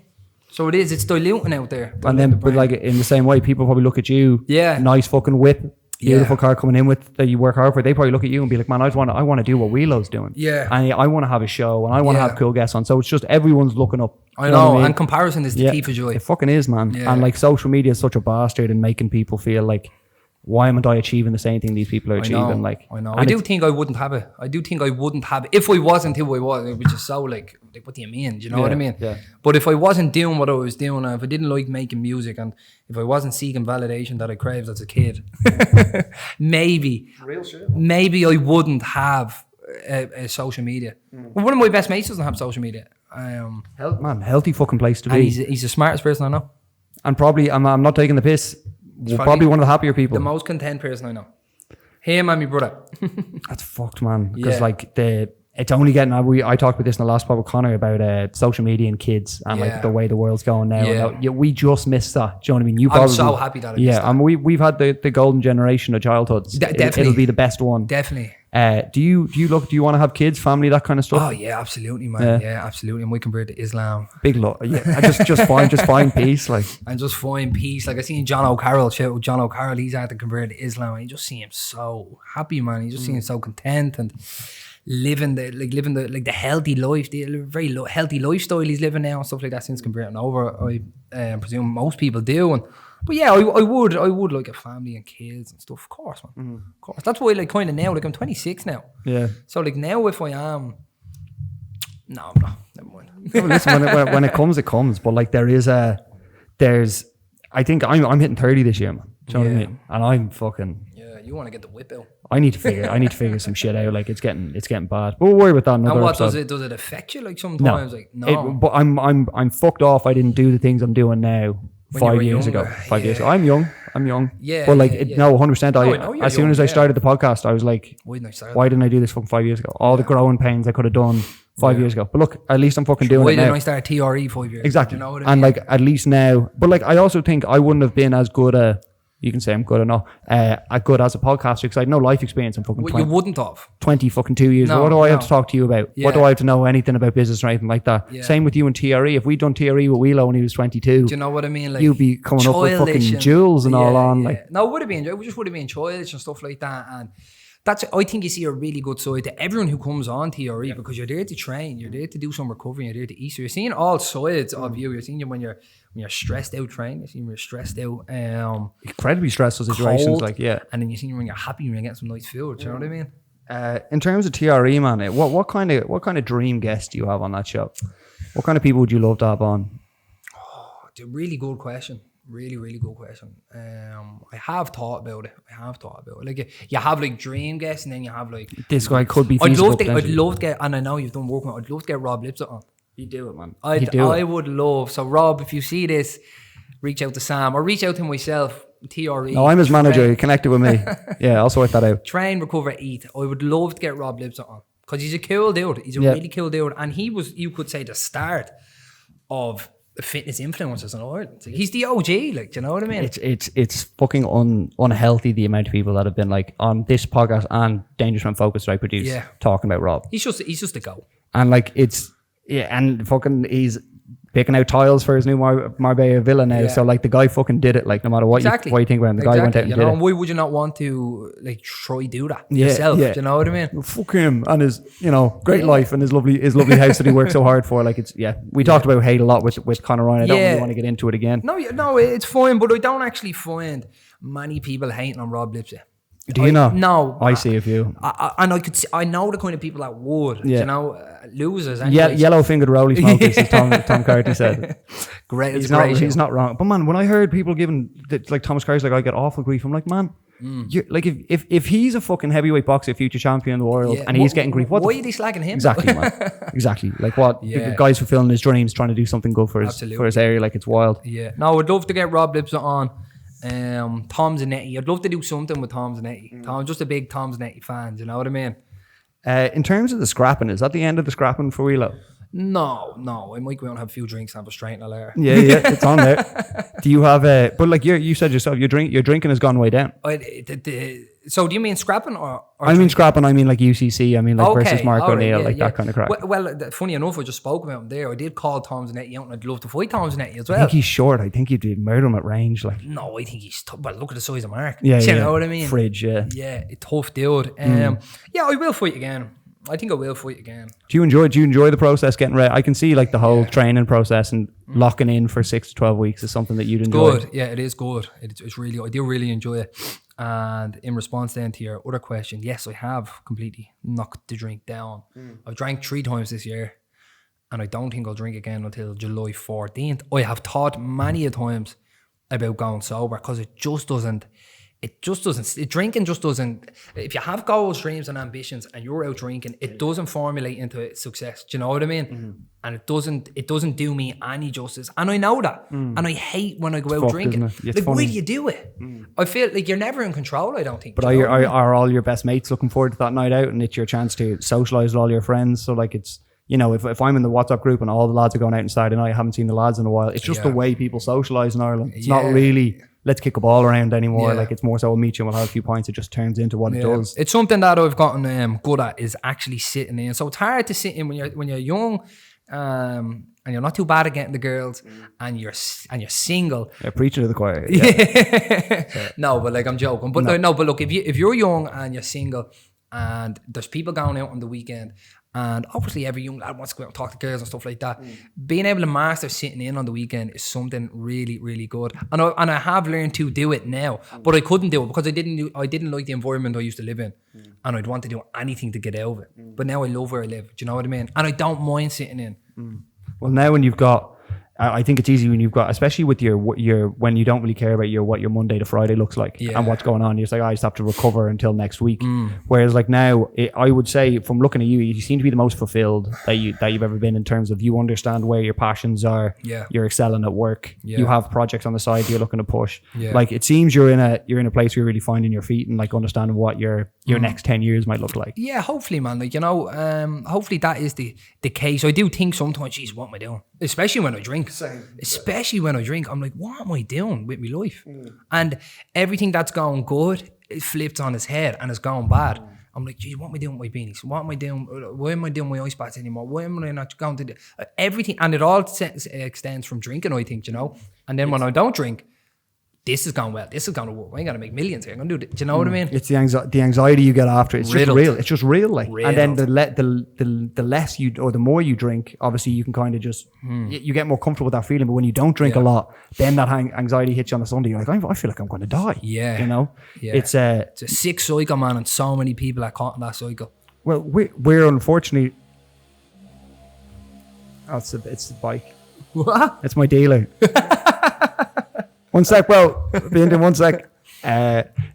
S2: So it's diluting out there.
S1: And then, but like in the same way, people probably look at you,
S2: Yeah.
S1: nice fucking whip, beautiful car coming in with that you work hard for. They probably look at you and be like, man, I want to do what Whelo's doing.
S2: Yeah.
S1: And I want to have a show and I want to have cool guests on. So it's just everyone's looking up.
S2: I
S1: You
S2: know,
S1: what I mean?
S2: and comparison is the thief of joy.
S1: It fucking is, man.
S2: Yeah.
S1: And like social media is such a bastard in making people feel like, why am I achieving the same thing these people are achieving?
S2: I know. I do think I wouldn't have it. I do think I wouldn't have it if I wasn't who I was, which is so like what do you mean? Do you know what I mean?
S1: Yeah.
S2: But if I wasn't doing what I was doing, and if I didn't like making music, and if I wasn't seeking validation that I craved as a kid, maybe I wouldn't have a social media. Well, one of my best mates doesn't have social media.
S1: Healthy fucking place to
S2: And
S1: be.
S2: he's the smartest person I know.
S1: And probably, I'm not taking the piss, probably one of the happier people.
S2: The most content person I know. Him and my brother.
S1: That's fucked, man. Because
S2: Yeah.
S1: like it's only getting. I talked about this in the last part with Connor about social media and kids and like the way the world's going now.
S2: Yeah.
S1: And, we just missed that. Do you know what I mean? You
S2: I'm
S1: probably,
S2: so happy that I missed that.
S1: and we've had the golden generation of childhoods.
S2: Definitely.
S1: It'll be the best one.
S2: Definitely.
S1: Do you want to have kids, family, that kind of stuff?
S2: Oh yeah, absolutely, man. Yeah, absolutely. And we convert to Islam.
S1: Big love. Yeah, just find peace, like.
S2: And just find peace. Like I seen John O'Carroll, shout out John O'Carroll, he's had to convert to Islam, and you just see him so happy, man. You just see him so content and living the healthy life, the very healthy lifestyle he's living now and stuff like that since converting over. I presume most people do. But yeah, I would like a family and kids and stuff. Of course, man. Of course. That's why like kind of now, like I'm 26 now.
S1: Yeah.
S2: So like now if I am, no, never mind.
S1: No, listen, when it comes, it comes. But like I think I'm hitting 30 this year, man. Do you know what I mean? And I'm fucking.
S2: Yeah, you want to get the whip out.
S1: I need to figure some shit out. Like it's getting bad. But we'll worry about that another
S2: And what
S1: episode.
S2: does it affect you? Like sometimes, like no.
S1: But I'm fucked off. I didn't do the things I'm doing now.
S2: When you
S1: 5
S2: were
S1: years
S2: younger,
S1: ago. 5 years ago. I'm young.
S2: Yeah,
S1: But like,
S2: yeah.
S1: no, 100%.
S2: I know you're
S1: As soon
S2: young,
S1: as I
S2: yeah.
S1: started the podcast, I was like,
S2: Why didn't I start?
S1: why didn't I do this fucking 5 years ago? All the growing pains I could have done 5 years ago. But look, at least I'm fucking doing
S2: Why
S1: it now.
S2: didn't I start TRE 5 years?
S1: Exactly.
S2: You know what I mean?
S1: And like, at least now, but like, I also think I wouldn't have been as good you can say I'm good or not, good as a podcaster because I had no life experience in fucking
S2: Well,
S1: 20,
S2: you wouldn't have.
S1: 20 fucking 2 years.
S2: No,
S1: What do I have
S2: no.
S1: to talk to you about?
S2: Yeah.
S1: What do I have to know anything about business or anything like that?
S2: Yeah.
S1: Same with you and TRE. If we'd done TRE with Whelo when he was 22,
S2: Do you know what I mean? Like
S1: you'd be coming up with
S2: childish
S1: fucking
S2: and-
S1: jewels and all on.
S2: yeah.
S1: Like,
S2: No, it would have been. It just would have been childish and stuff like that. And that's, I think you see a really good side to everyone who comes on TRE because you're there to train, you're there to do some recovery, you're there to eat. So you're seeing all sides of you. You're seeing when you're stressed out training, you're seeing when you're stressed out.
S1: incredibly stressful situations.
S2: Cold.
S1: Like, yeah.
S2: And then you see when you're happy when you're getting some nice food. Do you know what I mean?
S1: In terms of TRE, man, what kind of dream guest do you have on that show? What kind of people would you love to have on?
S2: It's a really good question. Really, really good question. I have thought about it. Like you have like dream guests, and then you have like
S1: This guy could be
S2: I'd
S1: feasible.
S2: love to get, and I know you've done work on it, I'd love to get Rob Lipsett on.
S1: You do it, man.
S2: I would love. So Rob, if you see this, reach out to Sam or reach out to myself. TRE.
S1: No, I'm his manager. He connected with me. Yeah, I'll sort that out.
S2: Train, recover, eat. I would love to get Rob Lipsett on because he's a cool dude. He's a really cool dude, and he was, you could say, the start of the fitness influencers in Ireland. He's the OG, like, do you know what I mean?
S1: It's fucking unhealthy the amount of people that have been like on this podcast and Dangerous Man Focus that I produce talking about Rob.
S2: He's just a go.
S1: And like and fucking he's picking out tiles for his new Marbella villa now. So like the guy fucking did it. Like no matter what you think about him, the guy went out and did it.
S2: And why would you not want to like try do that yourself? Do you know what I mean?
S1: Fuck him and his great life and his lovely house that he worked so hard for. Like we talked about hate a lot with Conor Ryan. I don't really want to get into it again.
S2: No, it's fine, but I don't actually find many people hating on Rob Lipsett.
S1: Do you know?
S2: No,
S1: I see a few.
S2: I know the kind of people that would. You know, losers.
S1: Yellow-fingered rolly smokers, as Tom Carty said.
S2: Great,
S1: he's not wrong. But man, when I heard people giving like Thomas Carty's like I get awful grief, I'm like, man, you're, like if he's a fucking heavyweight boxer, future champion in the world, and he's getting grief,
S2: why are you slagging him?
S1: Exactly, man. Exactly. Like what? The guy's fulfilling his dreams, trying to do something good for his area. Like it's wild.
S2: Yeah. No, I'd love to get Rob Lipsett on. Tom Zanetti. I'd love to do something with Tom Zanetti. I'm just a big Tom Zanetti fan. Do you know what I mean?
S1: In terms of the scrapping, is that the end of the scrapping for Whelo?
S2: No. I might go out and have a few drinks and have a straight later.
S1: Yeah, it's on there. Do you have a? But like you said yourself, your drinking has gone way down.
S2: So do you mean scrapping or
S1: I mean scrapping. I mean like UCC. I mean like versus Mark O'Neill, that kind of crap.
S2: Well, funny enough, I just spoke about him there. I did call Tom Zanetti out, and I'd love to fight Tom Zanetti as well.
S1: I think he's short. I think you'd murder him at range. Like
S2: no, I think he's tough. But look at the size of Mark.
S1: Yeah,
S2: you know what I mean?
S1: Fridge. Yeah,
S2: a tough dude. Yeah, I will fight again. I think I will fight again.
S1: Do you enjoy the process getting ready? I can see like the whole training process and locking in for 6 to 12 weeks is something that you'd enjoy.
S2: Good. Yeah, it is good. It's really, I do really enjoy it. And in response then to your other question, yes, I have completely knocked the drink down. I've drank 3 times this year, and I don't think I'll drink again until July 14th. I have thought many a times about going sober because drinking just doesn't, if you have goals, dreams and ambitions and you're out drinking, it doesn't formulate into success. Do you know what I mean? And it doesn't do me any justice. And I know that. And I hate when I go out drinking. Like, why do you do it? I feel like you're never in control, I don't think.
S1: But are all your best mates looking forward to that night out, and it's your chance to socialise with all your friends? So like it's, if I'm in the WhatsApp group and all the lads are going out on Saturday night, I haven't seen the lads in a while. It's just the way people socialise in Ireland. It's not really let's kick a ball around anymore. Like it's more so we'll meet you and we'll have a few pints. It just turns into what it does. It's
S2: something that I've gotten good at is actually sitting in. So it's hard to sit in when you're young, and you're not too bad at getting the girls, and you're single.
S1: Yeah, preaching to the choir. Yeah.
S2: No, but like I'm joking. But but look, if you're young and you're single, and there's people going out on the weekend. And obviously every young lad wants to go out and talk to girls and stuff like that. Being able to master sitting in on the weekend is something really, really good. And I have learned to do it now. But I couldn't do it because I didn't like the environment I used to live in. And I'd want to do anything to get out of it. But now I love where I live. Do you know what I mean? And I don't mind sitting in.
S1: Well, now when you've got, I think it's easy when you've got, especially with your when you don't really care about what your Monday to Friday looks like and what's going on. You're just like, I just have to recover until next week. Whereas like now, I would say from looking at you seem to be the most fulfilled that you've ever been in terms of you understand where your passions are.
S2: Yeah.
S1: You're excelling at work. Yeah. You have projects on the side you're looking to push.
S2: Yeah.
S1: Like it seems you're in a place where you're really finding your feet and like understanding what your next 10 years might look like.
S2: Yeah, hopefully, man. Like, hopefully that is the case. I do think sometimes, geez, what am I doing? Especially when I drink. Especially when I drink, I'm like, what am I doing with my life? And everything that's going good, it flips on its head and it's going bad. I'm like, geez, what am I doing with my beanies? What am I doing? Why am I doing my ice baths anymore? Why am I not going to do everything? And it all extends from drinking, I think, And then when I don't drink, this is going well. This is going to work. I ain't going to make millions here. I'm going to do it. Do you know what I mean?
S1: It's the anxiety you get after. It's
S2: Riddled.
S1: just real. It's just real. Like,
S2: Riddled.
S1: And then the less you or the more you drink, obviously you can kind of just you get more comfortable with that feeling. But when you don't drink a lot, then that anxiety hits you on the Sunday. You're like, I feel like I'm going to die.
S2: Yeah,
S1: Yeah. It's
S2: a sick cycle, man, and so many people are caught in that cycle.
S1: Well, we're unfortunately. Oh, it's the bike.
S2: What?
S1: It's my dealer. One sec, bro. Into one sec.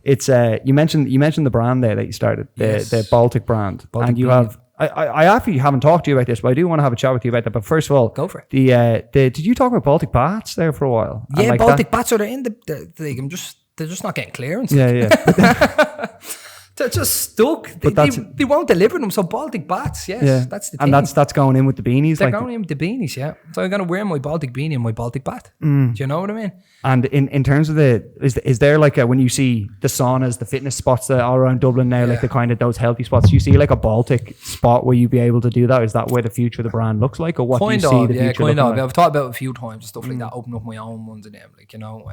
S1: It's you mentioned the brand there that you started, the Baltic brand,
S2: Baltic
S1: and you
S2: beanie.
S1: have. I actually haven't talked to you about this, but I do want to have a chat with you about that. But first of all,
S2: Go for it.
S1: The did you talk about Baltic bats there for a while? And
S2: Yeah,
S1: like
S2: Baltic bats are in the like, they're just not getting clearance.
S1: Yeah.
S2: They're just stuck. They won't deliver them. So Baltic bats, yes,
S1: Yeah,
S2: that's the
S1: and
S2: thing.
S1: that's going in with the beanies.
S2: They're
S1: like,
S2: going in with the beanies, yeah. So I'm gonna wear my Baltic beanie and my Baltic bat. Do you know what I mean?
S1: And in terms of is there like when you see the saunas, the fitness spots that are all around Dublin now, like the kind of those healthy spots, do you see like a Baltic spot where you'd be able to do that? Is that where the future of the brand looks like, or what do you see the future looking like?
S2: I've thought about it a few times and stuff like that. Open up my own ones of them, like, you know.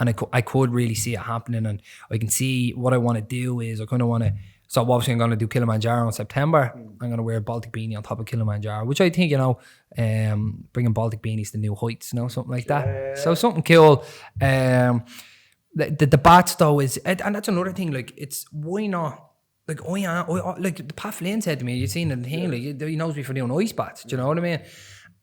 S2: And I could really see it happening, and I can see what I want to do is I kind of want to. So obviously I'm going to do Kilimanjaro in September. I'm going to wear a Baltic beanie on top of Kilimanjaro, which I think, you know, bringing Baltic beanies to new heights, you know, something like that. Yeah. So something cool. The bats though is, and that's another thing. Like, it's why not? Like, like Pat Flynn said to me, you've seen the thing. Like, he knows me for doing ice bats. Do you know what I mean?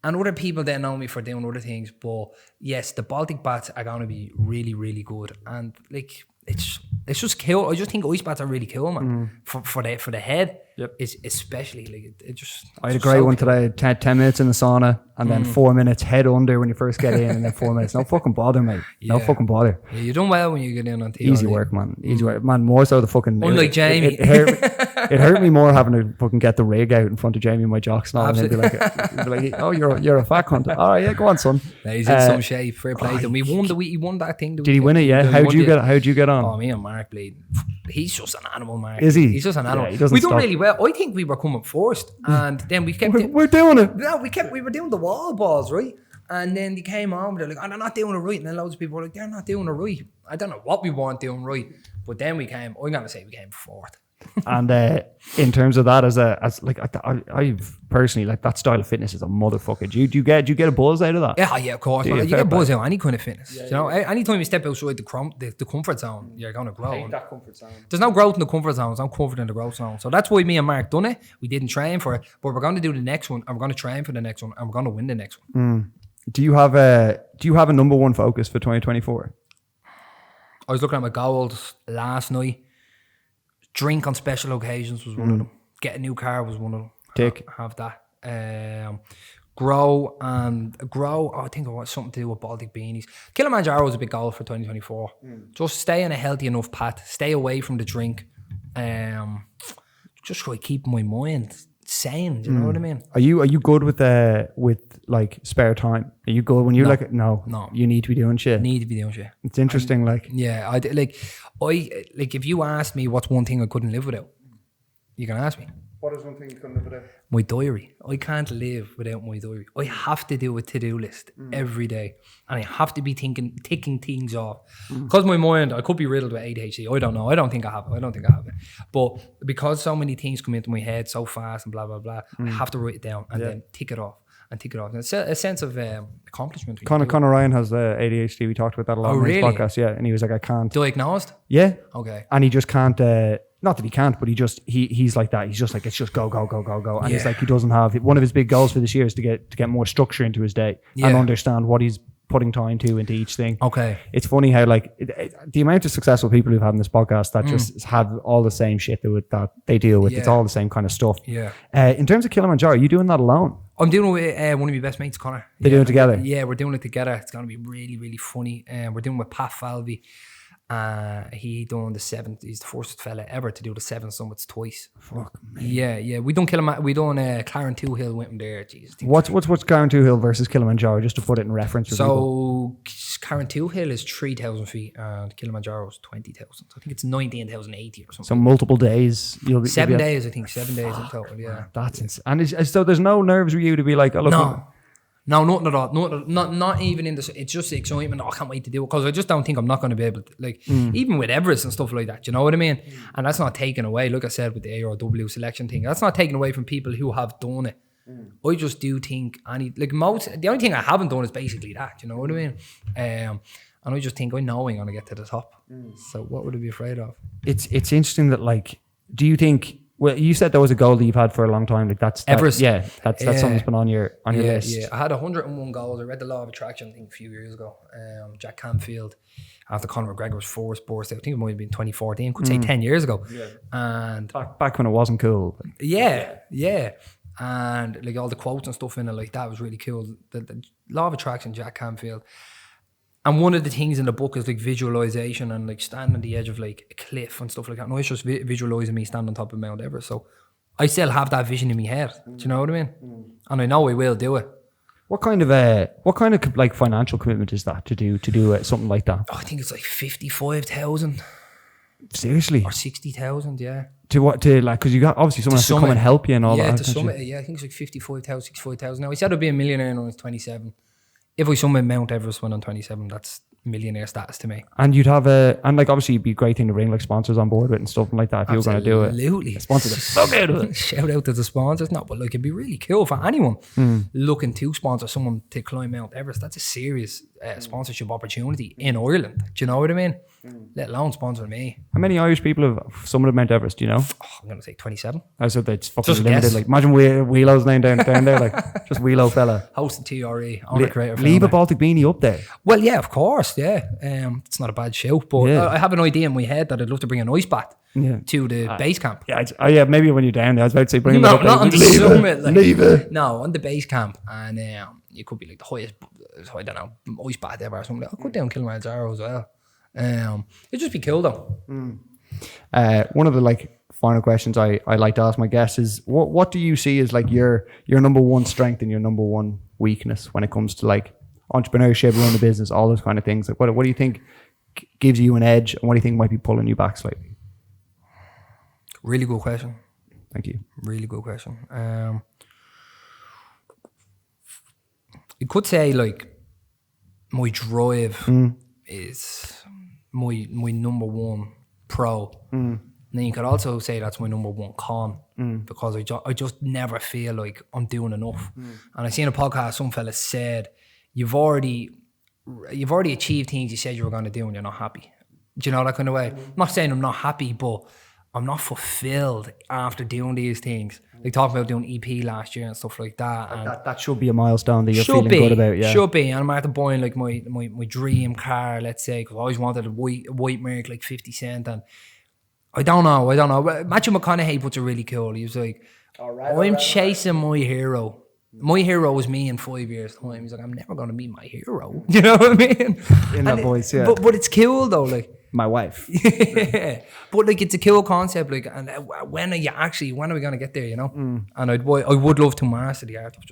S2: And other people then know me for doing other things. But yes, the Baltic bats are going to be really, really good. And like, it's just cool. I just think ice bats are really cool, man. For the head, is especially like it just.
S1: I had a great one today. 10 minutes in the sauna, and then 4 minutes head under when you first get in, and then 4 minutes. No fucking bother, mate. No fucking bother.
S2: Yeah, you're doing well when you get in on TV.
S1: Easy work, man. Easy work, man. More so the fucking.
S2: Unlike Jamie.
S1: It hurt me more having to fucking get the rig out in front of Jamie in my jocks now, and he'd be like, "Oh, you're a fat cunt." All right, yeah, go on, son.
S2: Yeah, he's in some shape. Fair play to him. He won that thing.
S1: Did he win it? Yeah. How'd you get on?
S2: Oh, me and Mark played. He's just an animal, Mark.
S1: Is he?
S2: He's just an animal.
S1: Yeah,
S2: we done really well. I think we were coming first, and then we kept.
S1: We're doing it.
S2: No, we were doing the wall balls, right? And then they came on, they're like, "Oh, they're not doing it right." And then loads of people were like, "They're not doing it right." I don't know what we weren't doing right, but then we came. I'm gonna say we came fourth.
S1: And in terms of that, as like I've personally, like, that style of fitness is a motherfucker. Do you get a buzz out of that?
S2: Yeah, of course. You get a buzz out of any kind of fitness. You know, anytime you step outside the comfort zone, you're gonna grow.
S1: I hate that comfort zone.
S2: There's no growth in the comfort zone. There's no comfort in the growth zone. So that's why me and Mark done it. We didn't train for it, but we're gonna do the next one, and we're gonna train for the next one, and we're gonna win the next one.
S1: Do you have a number one focus for 2024?
S2: I was looking at my goals last night. Drink on special occasions was one of them. Get a new car was one of them.
S1: Tick.
S2: Have that. Grow. Oh, I think I want something to do with Baltic beanies. Kilimanjaro was a big goal for 2024. Just stay on a healthy enough path. Stay away from the drink. Just try to keep my mind sane. Do you know what I mean?
S1: Are you good with like spare time? Are you good when you're like no? You need to be doing shit.
S2: Need to be doing shit.
S1: It's interesting.
S2: Yeah, I if you asked me what's one thing I couldn't live without, you can ask me.
S1: What is one thing you couldn't live without?
S2: My diary. I can't live without my diary. I have to do a to-do list every day, and I have to be ticking things off. Because my mind, I could be riddled with ADHD. I don't know. I don't think I have it. But because so many things come into my head so fast and blah blah blah, I have to write it down and then tick it off. And it's a sense of accomplishment.
S1: Conor Ryan has ADHD. We talked about that a lot in his podcast. Yeah, and he was like, I can't.
S2: Diagnosed?
S1: Yeah.
S2: Okay.
S1: And he just can't. Not that he can't, but he's like that. He's just like, it's just go. And he's like, he doesn't have, one of his big goals for this year is to get more structure into his day and understand what he's putting time into each thing.
S2: Okay.
S1: It's funny how the amount of successful people who've had in this podcast that just have all the same shit that they deal with. It's all the same kind of stuff.
S2: Yeah.
S1: In terms of Kilimanjaro, are you doing that alone?
S2: I'm doing it with one of my best mates, Connor.
S1: They're doing it together?
S2: Yeah, we're doing it together. It's going to be really, really funny. We're doing it with Pat Falvey. He done the 7th. He's the first fella ever to do the 7 summits twice.
S1: Fuck me.
S2: Yeah. We done Claren 2 Hill with him there. Jeez.
S1: What's Claren 2 Hill versus Kilimanjaro, just to put it in reference for people?
S2: Claren 2 Hill is 3,000 feet and Kilimanjaro is 20,000. So I think it's 19,080 or something.
S1: So multiple days.
S2: 7 days, I think. 7 days in total. Yeah.
S1: That's insane. And so there's no nerves for you to be like, oh, look.
S2: No, nothing at all. Not even in the. It's just the excitement. I can't wait to do it because I just don't think I'm not going to be able to, even with Everest and stuff like that. You know what I mean? And that's not taken away. Like I said with the ARW selection thing, that's not taken away from people who have done it. I just do think the only thing I haven't done is basically that. You know what I mean? And I just think I know I'm going to get to the top. So what would I be afraid of?
S1: It's interesting that do you think Well, you said that was a goal that you've had for a long time. Like that's
S2: Everest.
S1: that's something that's been on your list.
S2: Yeah, I had 101 goals. I read the Law of Attraction, I think, a few years ago. Jack Canfield, after Conor McGregor's first birthday, I think it might have been 2014, could say 10 years ago. Yeah. And
S1: back when it wasn't cool.
S2: Yeah. And like all the quotes and stuff in it, like that was really cool. The Law of Attraction, Jack Canfield. And one of the things in the book is like visualization and like standing on the edge of like a cliff and stuff like that. And I was just visualizing me standing on top of Mount Everest. So I still have that vision in my head. Do you know what I mean? And I know I will do it.
S1: What kind of like financial commitment is that to do something like that?
S2: Oh, I think it's like 55,000.
S1: Seriously?
S2: Or 60,000, yeah.
S1: To what? To like, because you got obviously someone has to come and help you and all that.
S2: Yeah, to summit. Yeah, I think it's like 55,000, 65,000. Now I said I'd be a millionaire when I was 27. If I summit Mount Everest when I'm 27, that's millionaire status to me.
S1: And you'd have and like obviously it'd be a great thing to bring like sponsors on board with and stuff like that if you were going to do it.
S2: Absolutely.
S1: Sponsor the fuck out of it.
S2: Shout out to the sponsors. No, but like it'd be really cool for anyone looking to sponsor someone to climb Mount Everest. That's a serious sponsorship opportunity in Ireland. Do you know what I mean? Let alone sponsor me.
S1: How many Irish people have summited Mount Everest, do you know?
S2: Oh, I'm going to say 27.
S1: I said that's fucking
S2: Just
S1: limited.
S2: guess.
S1: Like imagine Whelo's name down there, like just Whelo fella.
S2: Host of TRE, owner creator.
S1: Leave a Baltic beanie up there.
S2: Well, yeah, of course, yeah. It's not a bad shout, but
S1: Yeah.
S2: I have an idea in my head that I'd love to bring an ice bath to the base camp.
S1: Yeah, maybe when you're down there. I was about to say bring it up.
S2: Not on the
S1: Leave
S2: summit. Like,
S1: Leave it.
S2: No, on the base camp. And you could be like the highest, I don't know, ice bath ever or something. I could down Kilimanjaro as well. It'd just be cool though.
S1: One of the like final questions I like to ask my guests is what do you see as like your number one strength and your number one weakness when it comes to like entrepreneurship, running a business, all those kind of things? Like what do you think gives you an edge and what do you think might be pulling you back slightly?
S2: Really good question.
S1: Thank you.
S2: Really good question. You could say like my drive is my number one pro. And then you could also say that's my number one con because I just never feel like I'm doing enough. And I seen a podcast, some fella said, you've already achieved things you said you were going to do and you're not happy. Do you know that kind of way? I'm not saying I'm not happy, but I'm not fulfilled after doing these things. Like talking about doing EP last year and stuff like that. And
S1: that should be a milestone that you're feeling good about. Yeah,
S2: should be. And I'm after buying like my dream car, let's say, because I always wanted a white Merc like 50 Cent. And I don't know. Matthew McConaughey puts it really cool. He was like, I'm chasing my hero. My hero was me in 5 years' time. He's like, I'm never going to meet my hero. You know what I mean?
S1: In that voice, yeah.
S2: But it's cool though, like.
S1: My wife.
S2: Yeah. But like it's a cool concept, like, and when are we going to get there, you know? And I would love to master the art of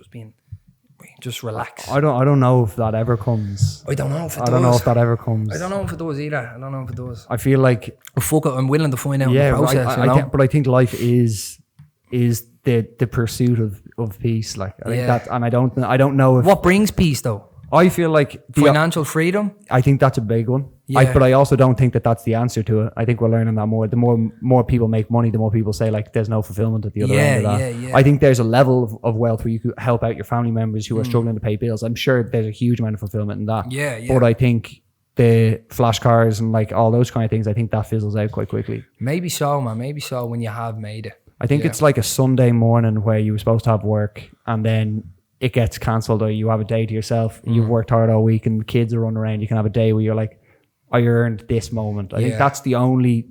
S2: just relax.
S1: I don't know if that ever comes.
S2: I don't know if it does.
S1: I don't know if that ever comes.
S2: I don't know if it does either. I don't know if it does.
S1: I feel like
S2: Fuck it, I'm willing to find out in the process, you know?
S1: But I think life is the pursuit of peace. Like I think that, and I don't know if
S2: what brings peace though.
S1: I feel like
S2: financial freedom.
S1: I think that's a big one.
S2: Yeah.
S1: But I also don't think that that's the answer to it. I think we're learning that more. The more people make money, the more people say like there's no fulfillment at the other end of that.
S2: Yeah.
S1: I think there's a level of wealth where you could help out your family members who are struggling to pay bills. I'm sure there's a huge amount of fulfillment in that.
S2: Yeah.
S1: But I think the flash cars and like all those kind of things, I think that fizzles out quite quickly.
S2: Maybe so, man. Maybe so when you have made it.
S1: I think it's like a Sunday morning where you were supposed to have work and then it gets cancelled or you have a day to yourself. You've worked hard all week and the kids are running around. You can have a day where you're like, I earned this moment. I think that's the only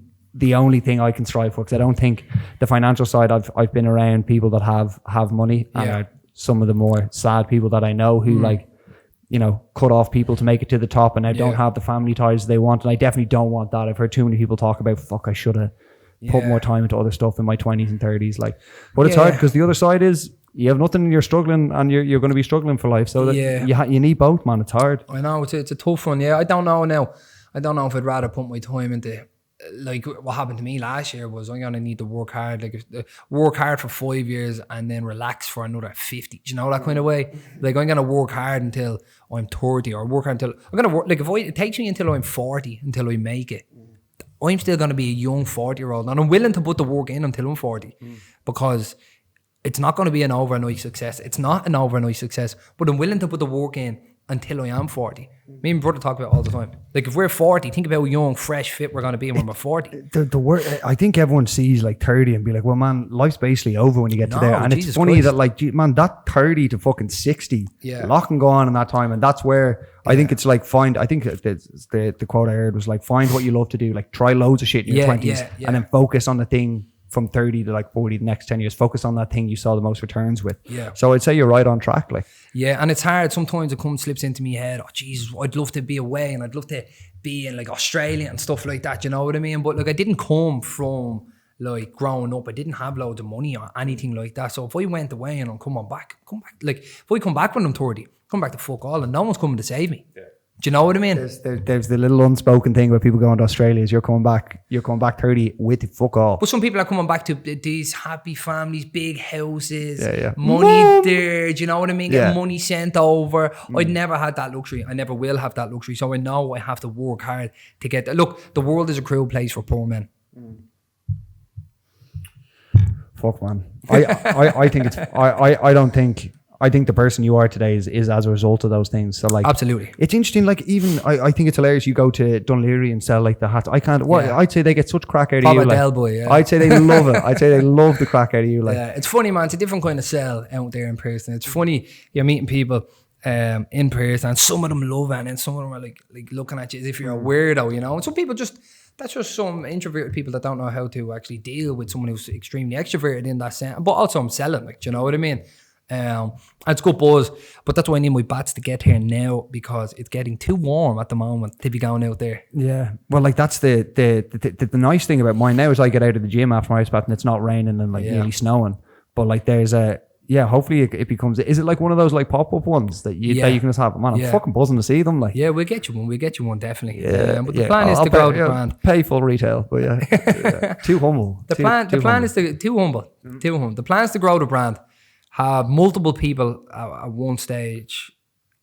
S1: thing I can strive for, because I don't think the financial side, I've been around people that have money and are some of the more sad people that I know who like, you know, cut off people to make it to the top and now don't have the family ties they want. And I definitely don't want that. I've heard too many people talk about, fuck, I should have put more time into other stuff in my 20s and 30s. Like, but it's hard because the other side is you have nothing and you're struggling and you're going to be struggling for life. So that you need both, man. It's hard.
S2: I know it's a tough one. Yeah, I don't know now. I don't know if I'd rather put my time into, like what happened to me last year was I'm going to need to work hard, work hard for 5 years and then relax for another 50. Do you know that kind of way? Like I'm going to work hard until I'm 30 or work hard until, I'm going to work, like it takes me until I'm 40 until I make it. I'm still going to be a young 40-year-old and I'm willing to put the work in until I'm 40 because it's not going to be an overnight success. It's not an overnight success, but I'm willing to put the work in until I am 40. Me and my brother talk about it all the time. Like if we're 40, think about how young, fresh, fit we're going to be when we're 40.
S1: The word, I think everyone sees like 30 and be like, well, man, life's basically over when you get to there. And
S2: Jesus
S1: it's funny
S2: Christ.
S1: that like, man, that 30 to fucking 60,
S2: Yeah.
S1: a lot can go on in that time. And that's where I think it's like I think the quote I heard was like, find what you love to do. Like try loads of shit in your 20s and then focus on the thing from 30 to like 40 the next 10 years. Focus on that thing you saw the most returns with.
S2: Yeah.
S1: So I'd say you're right on track. Like,
S2: yeah, and it's hard. Sometimes it slips into my head, oh Jesus, I'd love to be away and I'd love to be in like Australia and stuff like that, you know what I mean? But like I didn't come from like growing up, I didn't have loads of money or anything like that. So if I went away and I'm come back, like if I come back when I'm 30, come back to fuck all and no one's coming to save me. Yeah. Do you know what I mean?
S1: There's the little unspoken thing about people going to Australia is you're coming back 30 with fuck all.
S2: But some people are coming back to these happy families, big houses,
S1: Mom!
S2: money there, do you know what I mean? Getting money sent over. I'd never had that luxury. I never will have that luxury. So I know I have to work hard to get that. Look, the world is a cruel place for poor men.
S1: Fuck, man. I think it's I think the person you are today is as a result of those things. So like,
S2: absolutely,
S1: it's interesting. Like even I think it's hilarious. You go to Dunleary and sell like the hats. I can't. What I'd say they get such crack out of you. Like,
S2: boy,
S1: I'd say they love it. I'd say they love the crack out of you. Like,
S2: yeah, it's funny, man. It's a different kind of sell out there in person. It's funny. You're meeting people in person, and some of them love it, and then some of them are like looking at you as if you're a weirdo, you know. And some people that's just some introverted people that don't know how to actually deal with someone who's extremely extroverted in that sense. But also I'm selling, like, do you know what I mean? It's good buzz, but that's why I need my bats to get here now because it's getting too warm at the moment to be going out there.
S1: Yeah, well, like that's the nice thing about mine now is I get out of the gym after my ice bath and it's not raining and like nearly snowing. But like there's hopefully it becomes. Is it like one of those like pop up ones that you can just have? Man, I'm fucking buzzing to see them. Like,
S2: yeah, we'll get you one definitely. But the
S1: plan
S2: is to grow the brand.
S1: Pay full retail, but too humble.
S2: The plan is to too humble. The plan is to grow the brand. Have multiple people at one stage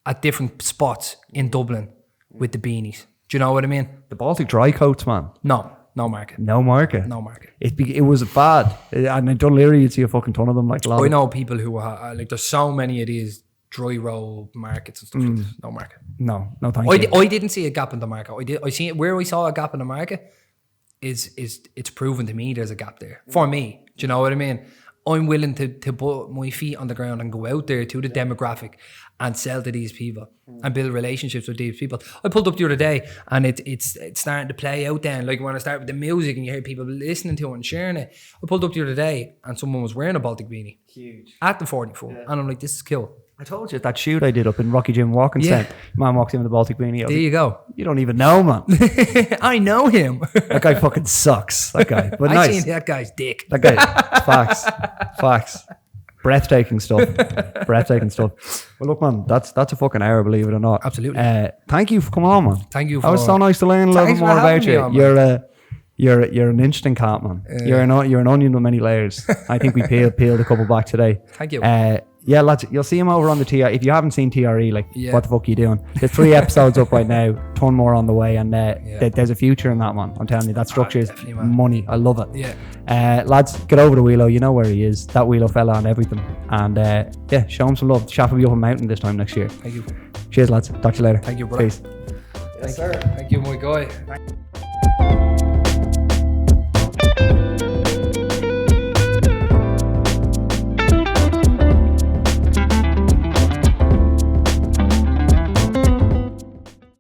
S2: at different spots in Dublin with the beanies. Do you know what I mean?
S1: The Baltic dry coats, man.
S2: No market.
S1: No market. It was bad. And in Dunleary, you'd see a fucking ton of them. Like,
S2: I know people who are like, there's so many of these dry roll markets and stuff. Like this. No market. No, thank you. I didn't see a gap in the market. I see it where I saw a gap in the market is it's proven to me there's a gap there for me. Do you know what I mean? I'm willing to put my feet on the ground and go out there to the demographic and sell to these people and build relationships with these people. I pulled up the other day and it's starting to play out then. Like when I start with the music and you hear people listening to it and sharing it. I pulled up the other day and someone was wearing a Baltic beanie.
S1: Huge.
S2: At the 44. And I'm like, this is cool.
S1: I told you that shoot I did up in Rocky Gym walking set. Man walks in with a Baltic beanie.
S2: There you go.
S1: You don't even know, man.
S2: I know him.
S1: That guy fucking sucks. That guy. But
S2: I seen that guy's dick.
S1: That guy. Facts. Breathtaking stuff. Well, look, man, that's a fucking hour, believe it or not.
S2: Absolutely.
S1: Thank you for coming on, man.
S2: Thank you.
S1: That was so nice to learn a little bit more about you. You're an interesting cat, man. You're an onion with many layers. I think we peeled a couple back today.
S2: Thank you.
S1: Yeah, lads, you'll see him over on the TRE. If you haven't seen TRE, what the fuck are you doing? There's 3 episodes up right now, ton more on the way, and there's a future in that, man. I'm telling you, that structure is money. I love it.
S2: Yeah.
S1: Lads, get over to Whelo. You know where he is. That Whelo fella and everything. And show him some love. Shop will be up a mountain this time next year.
S2: Thank you.
S1: Cheers, lads. Talk to you later.
S2: Thank you, brother.
S1: Peace.
S2: Yes, sir. Thank you, my guy.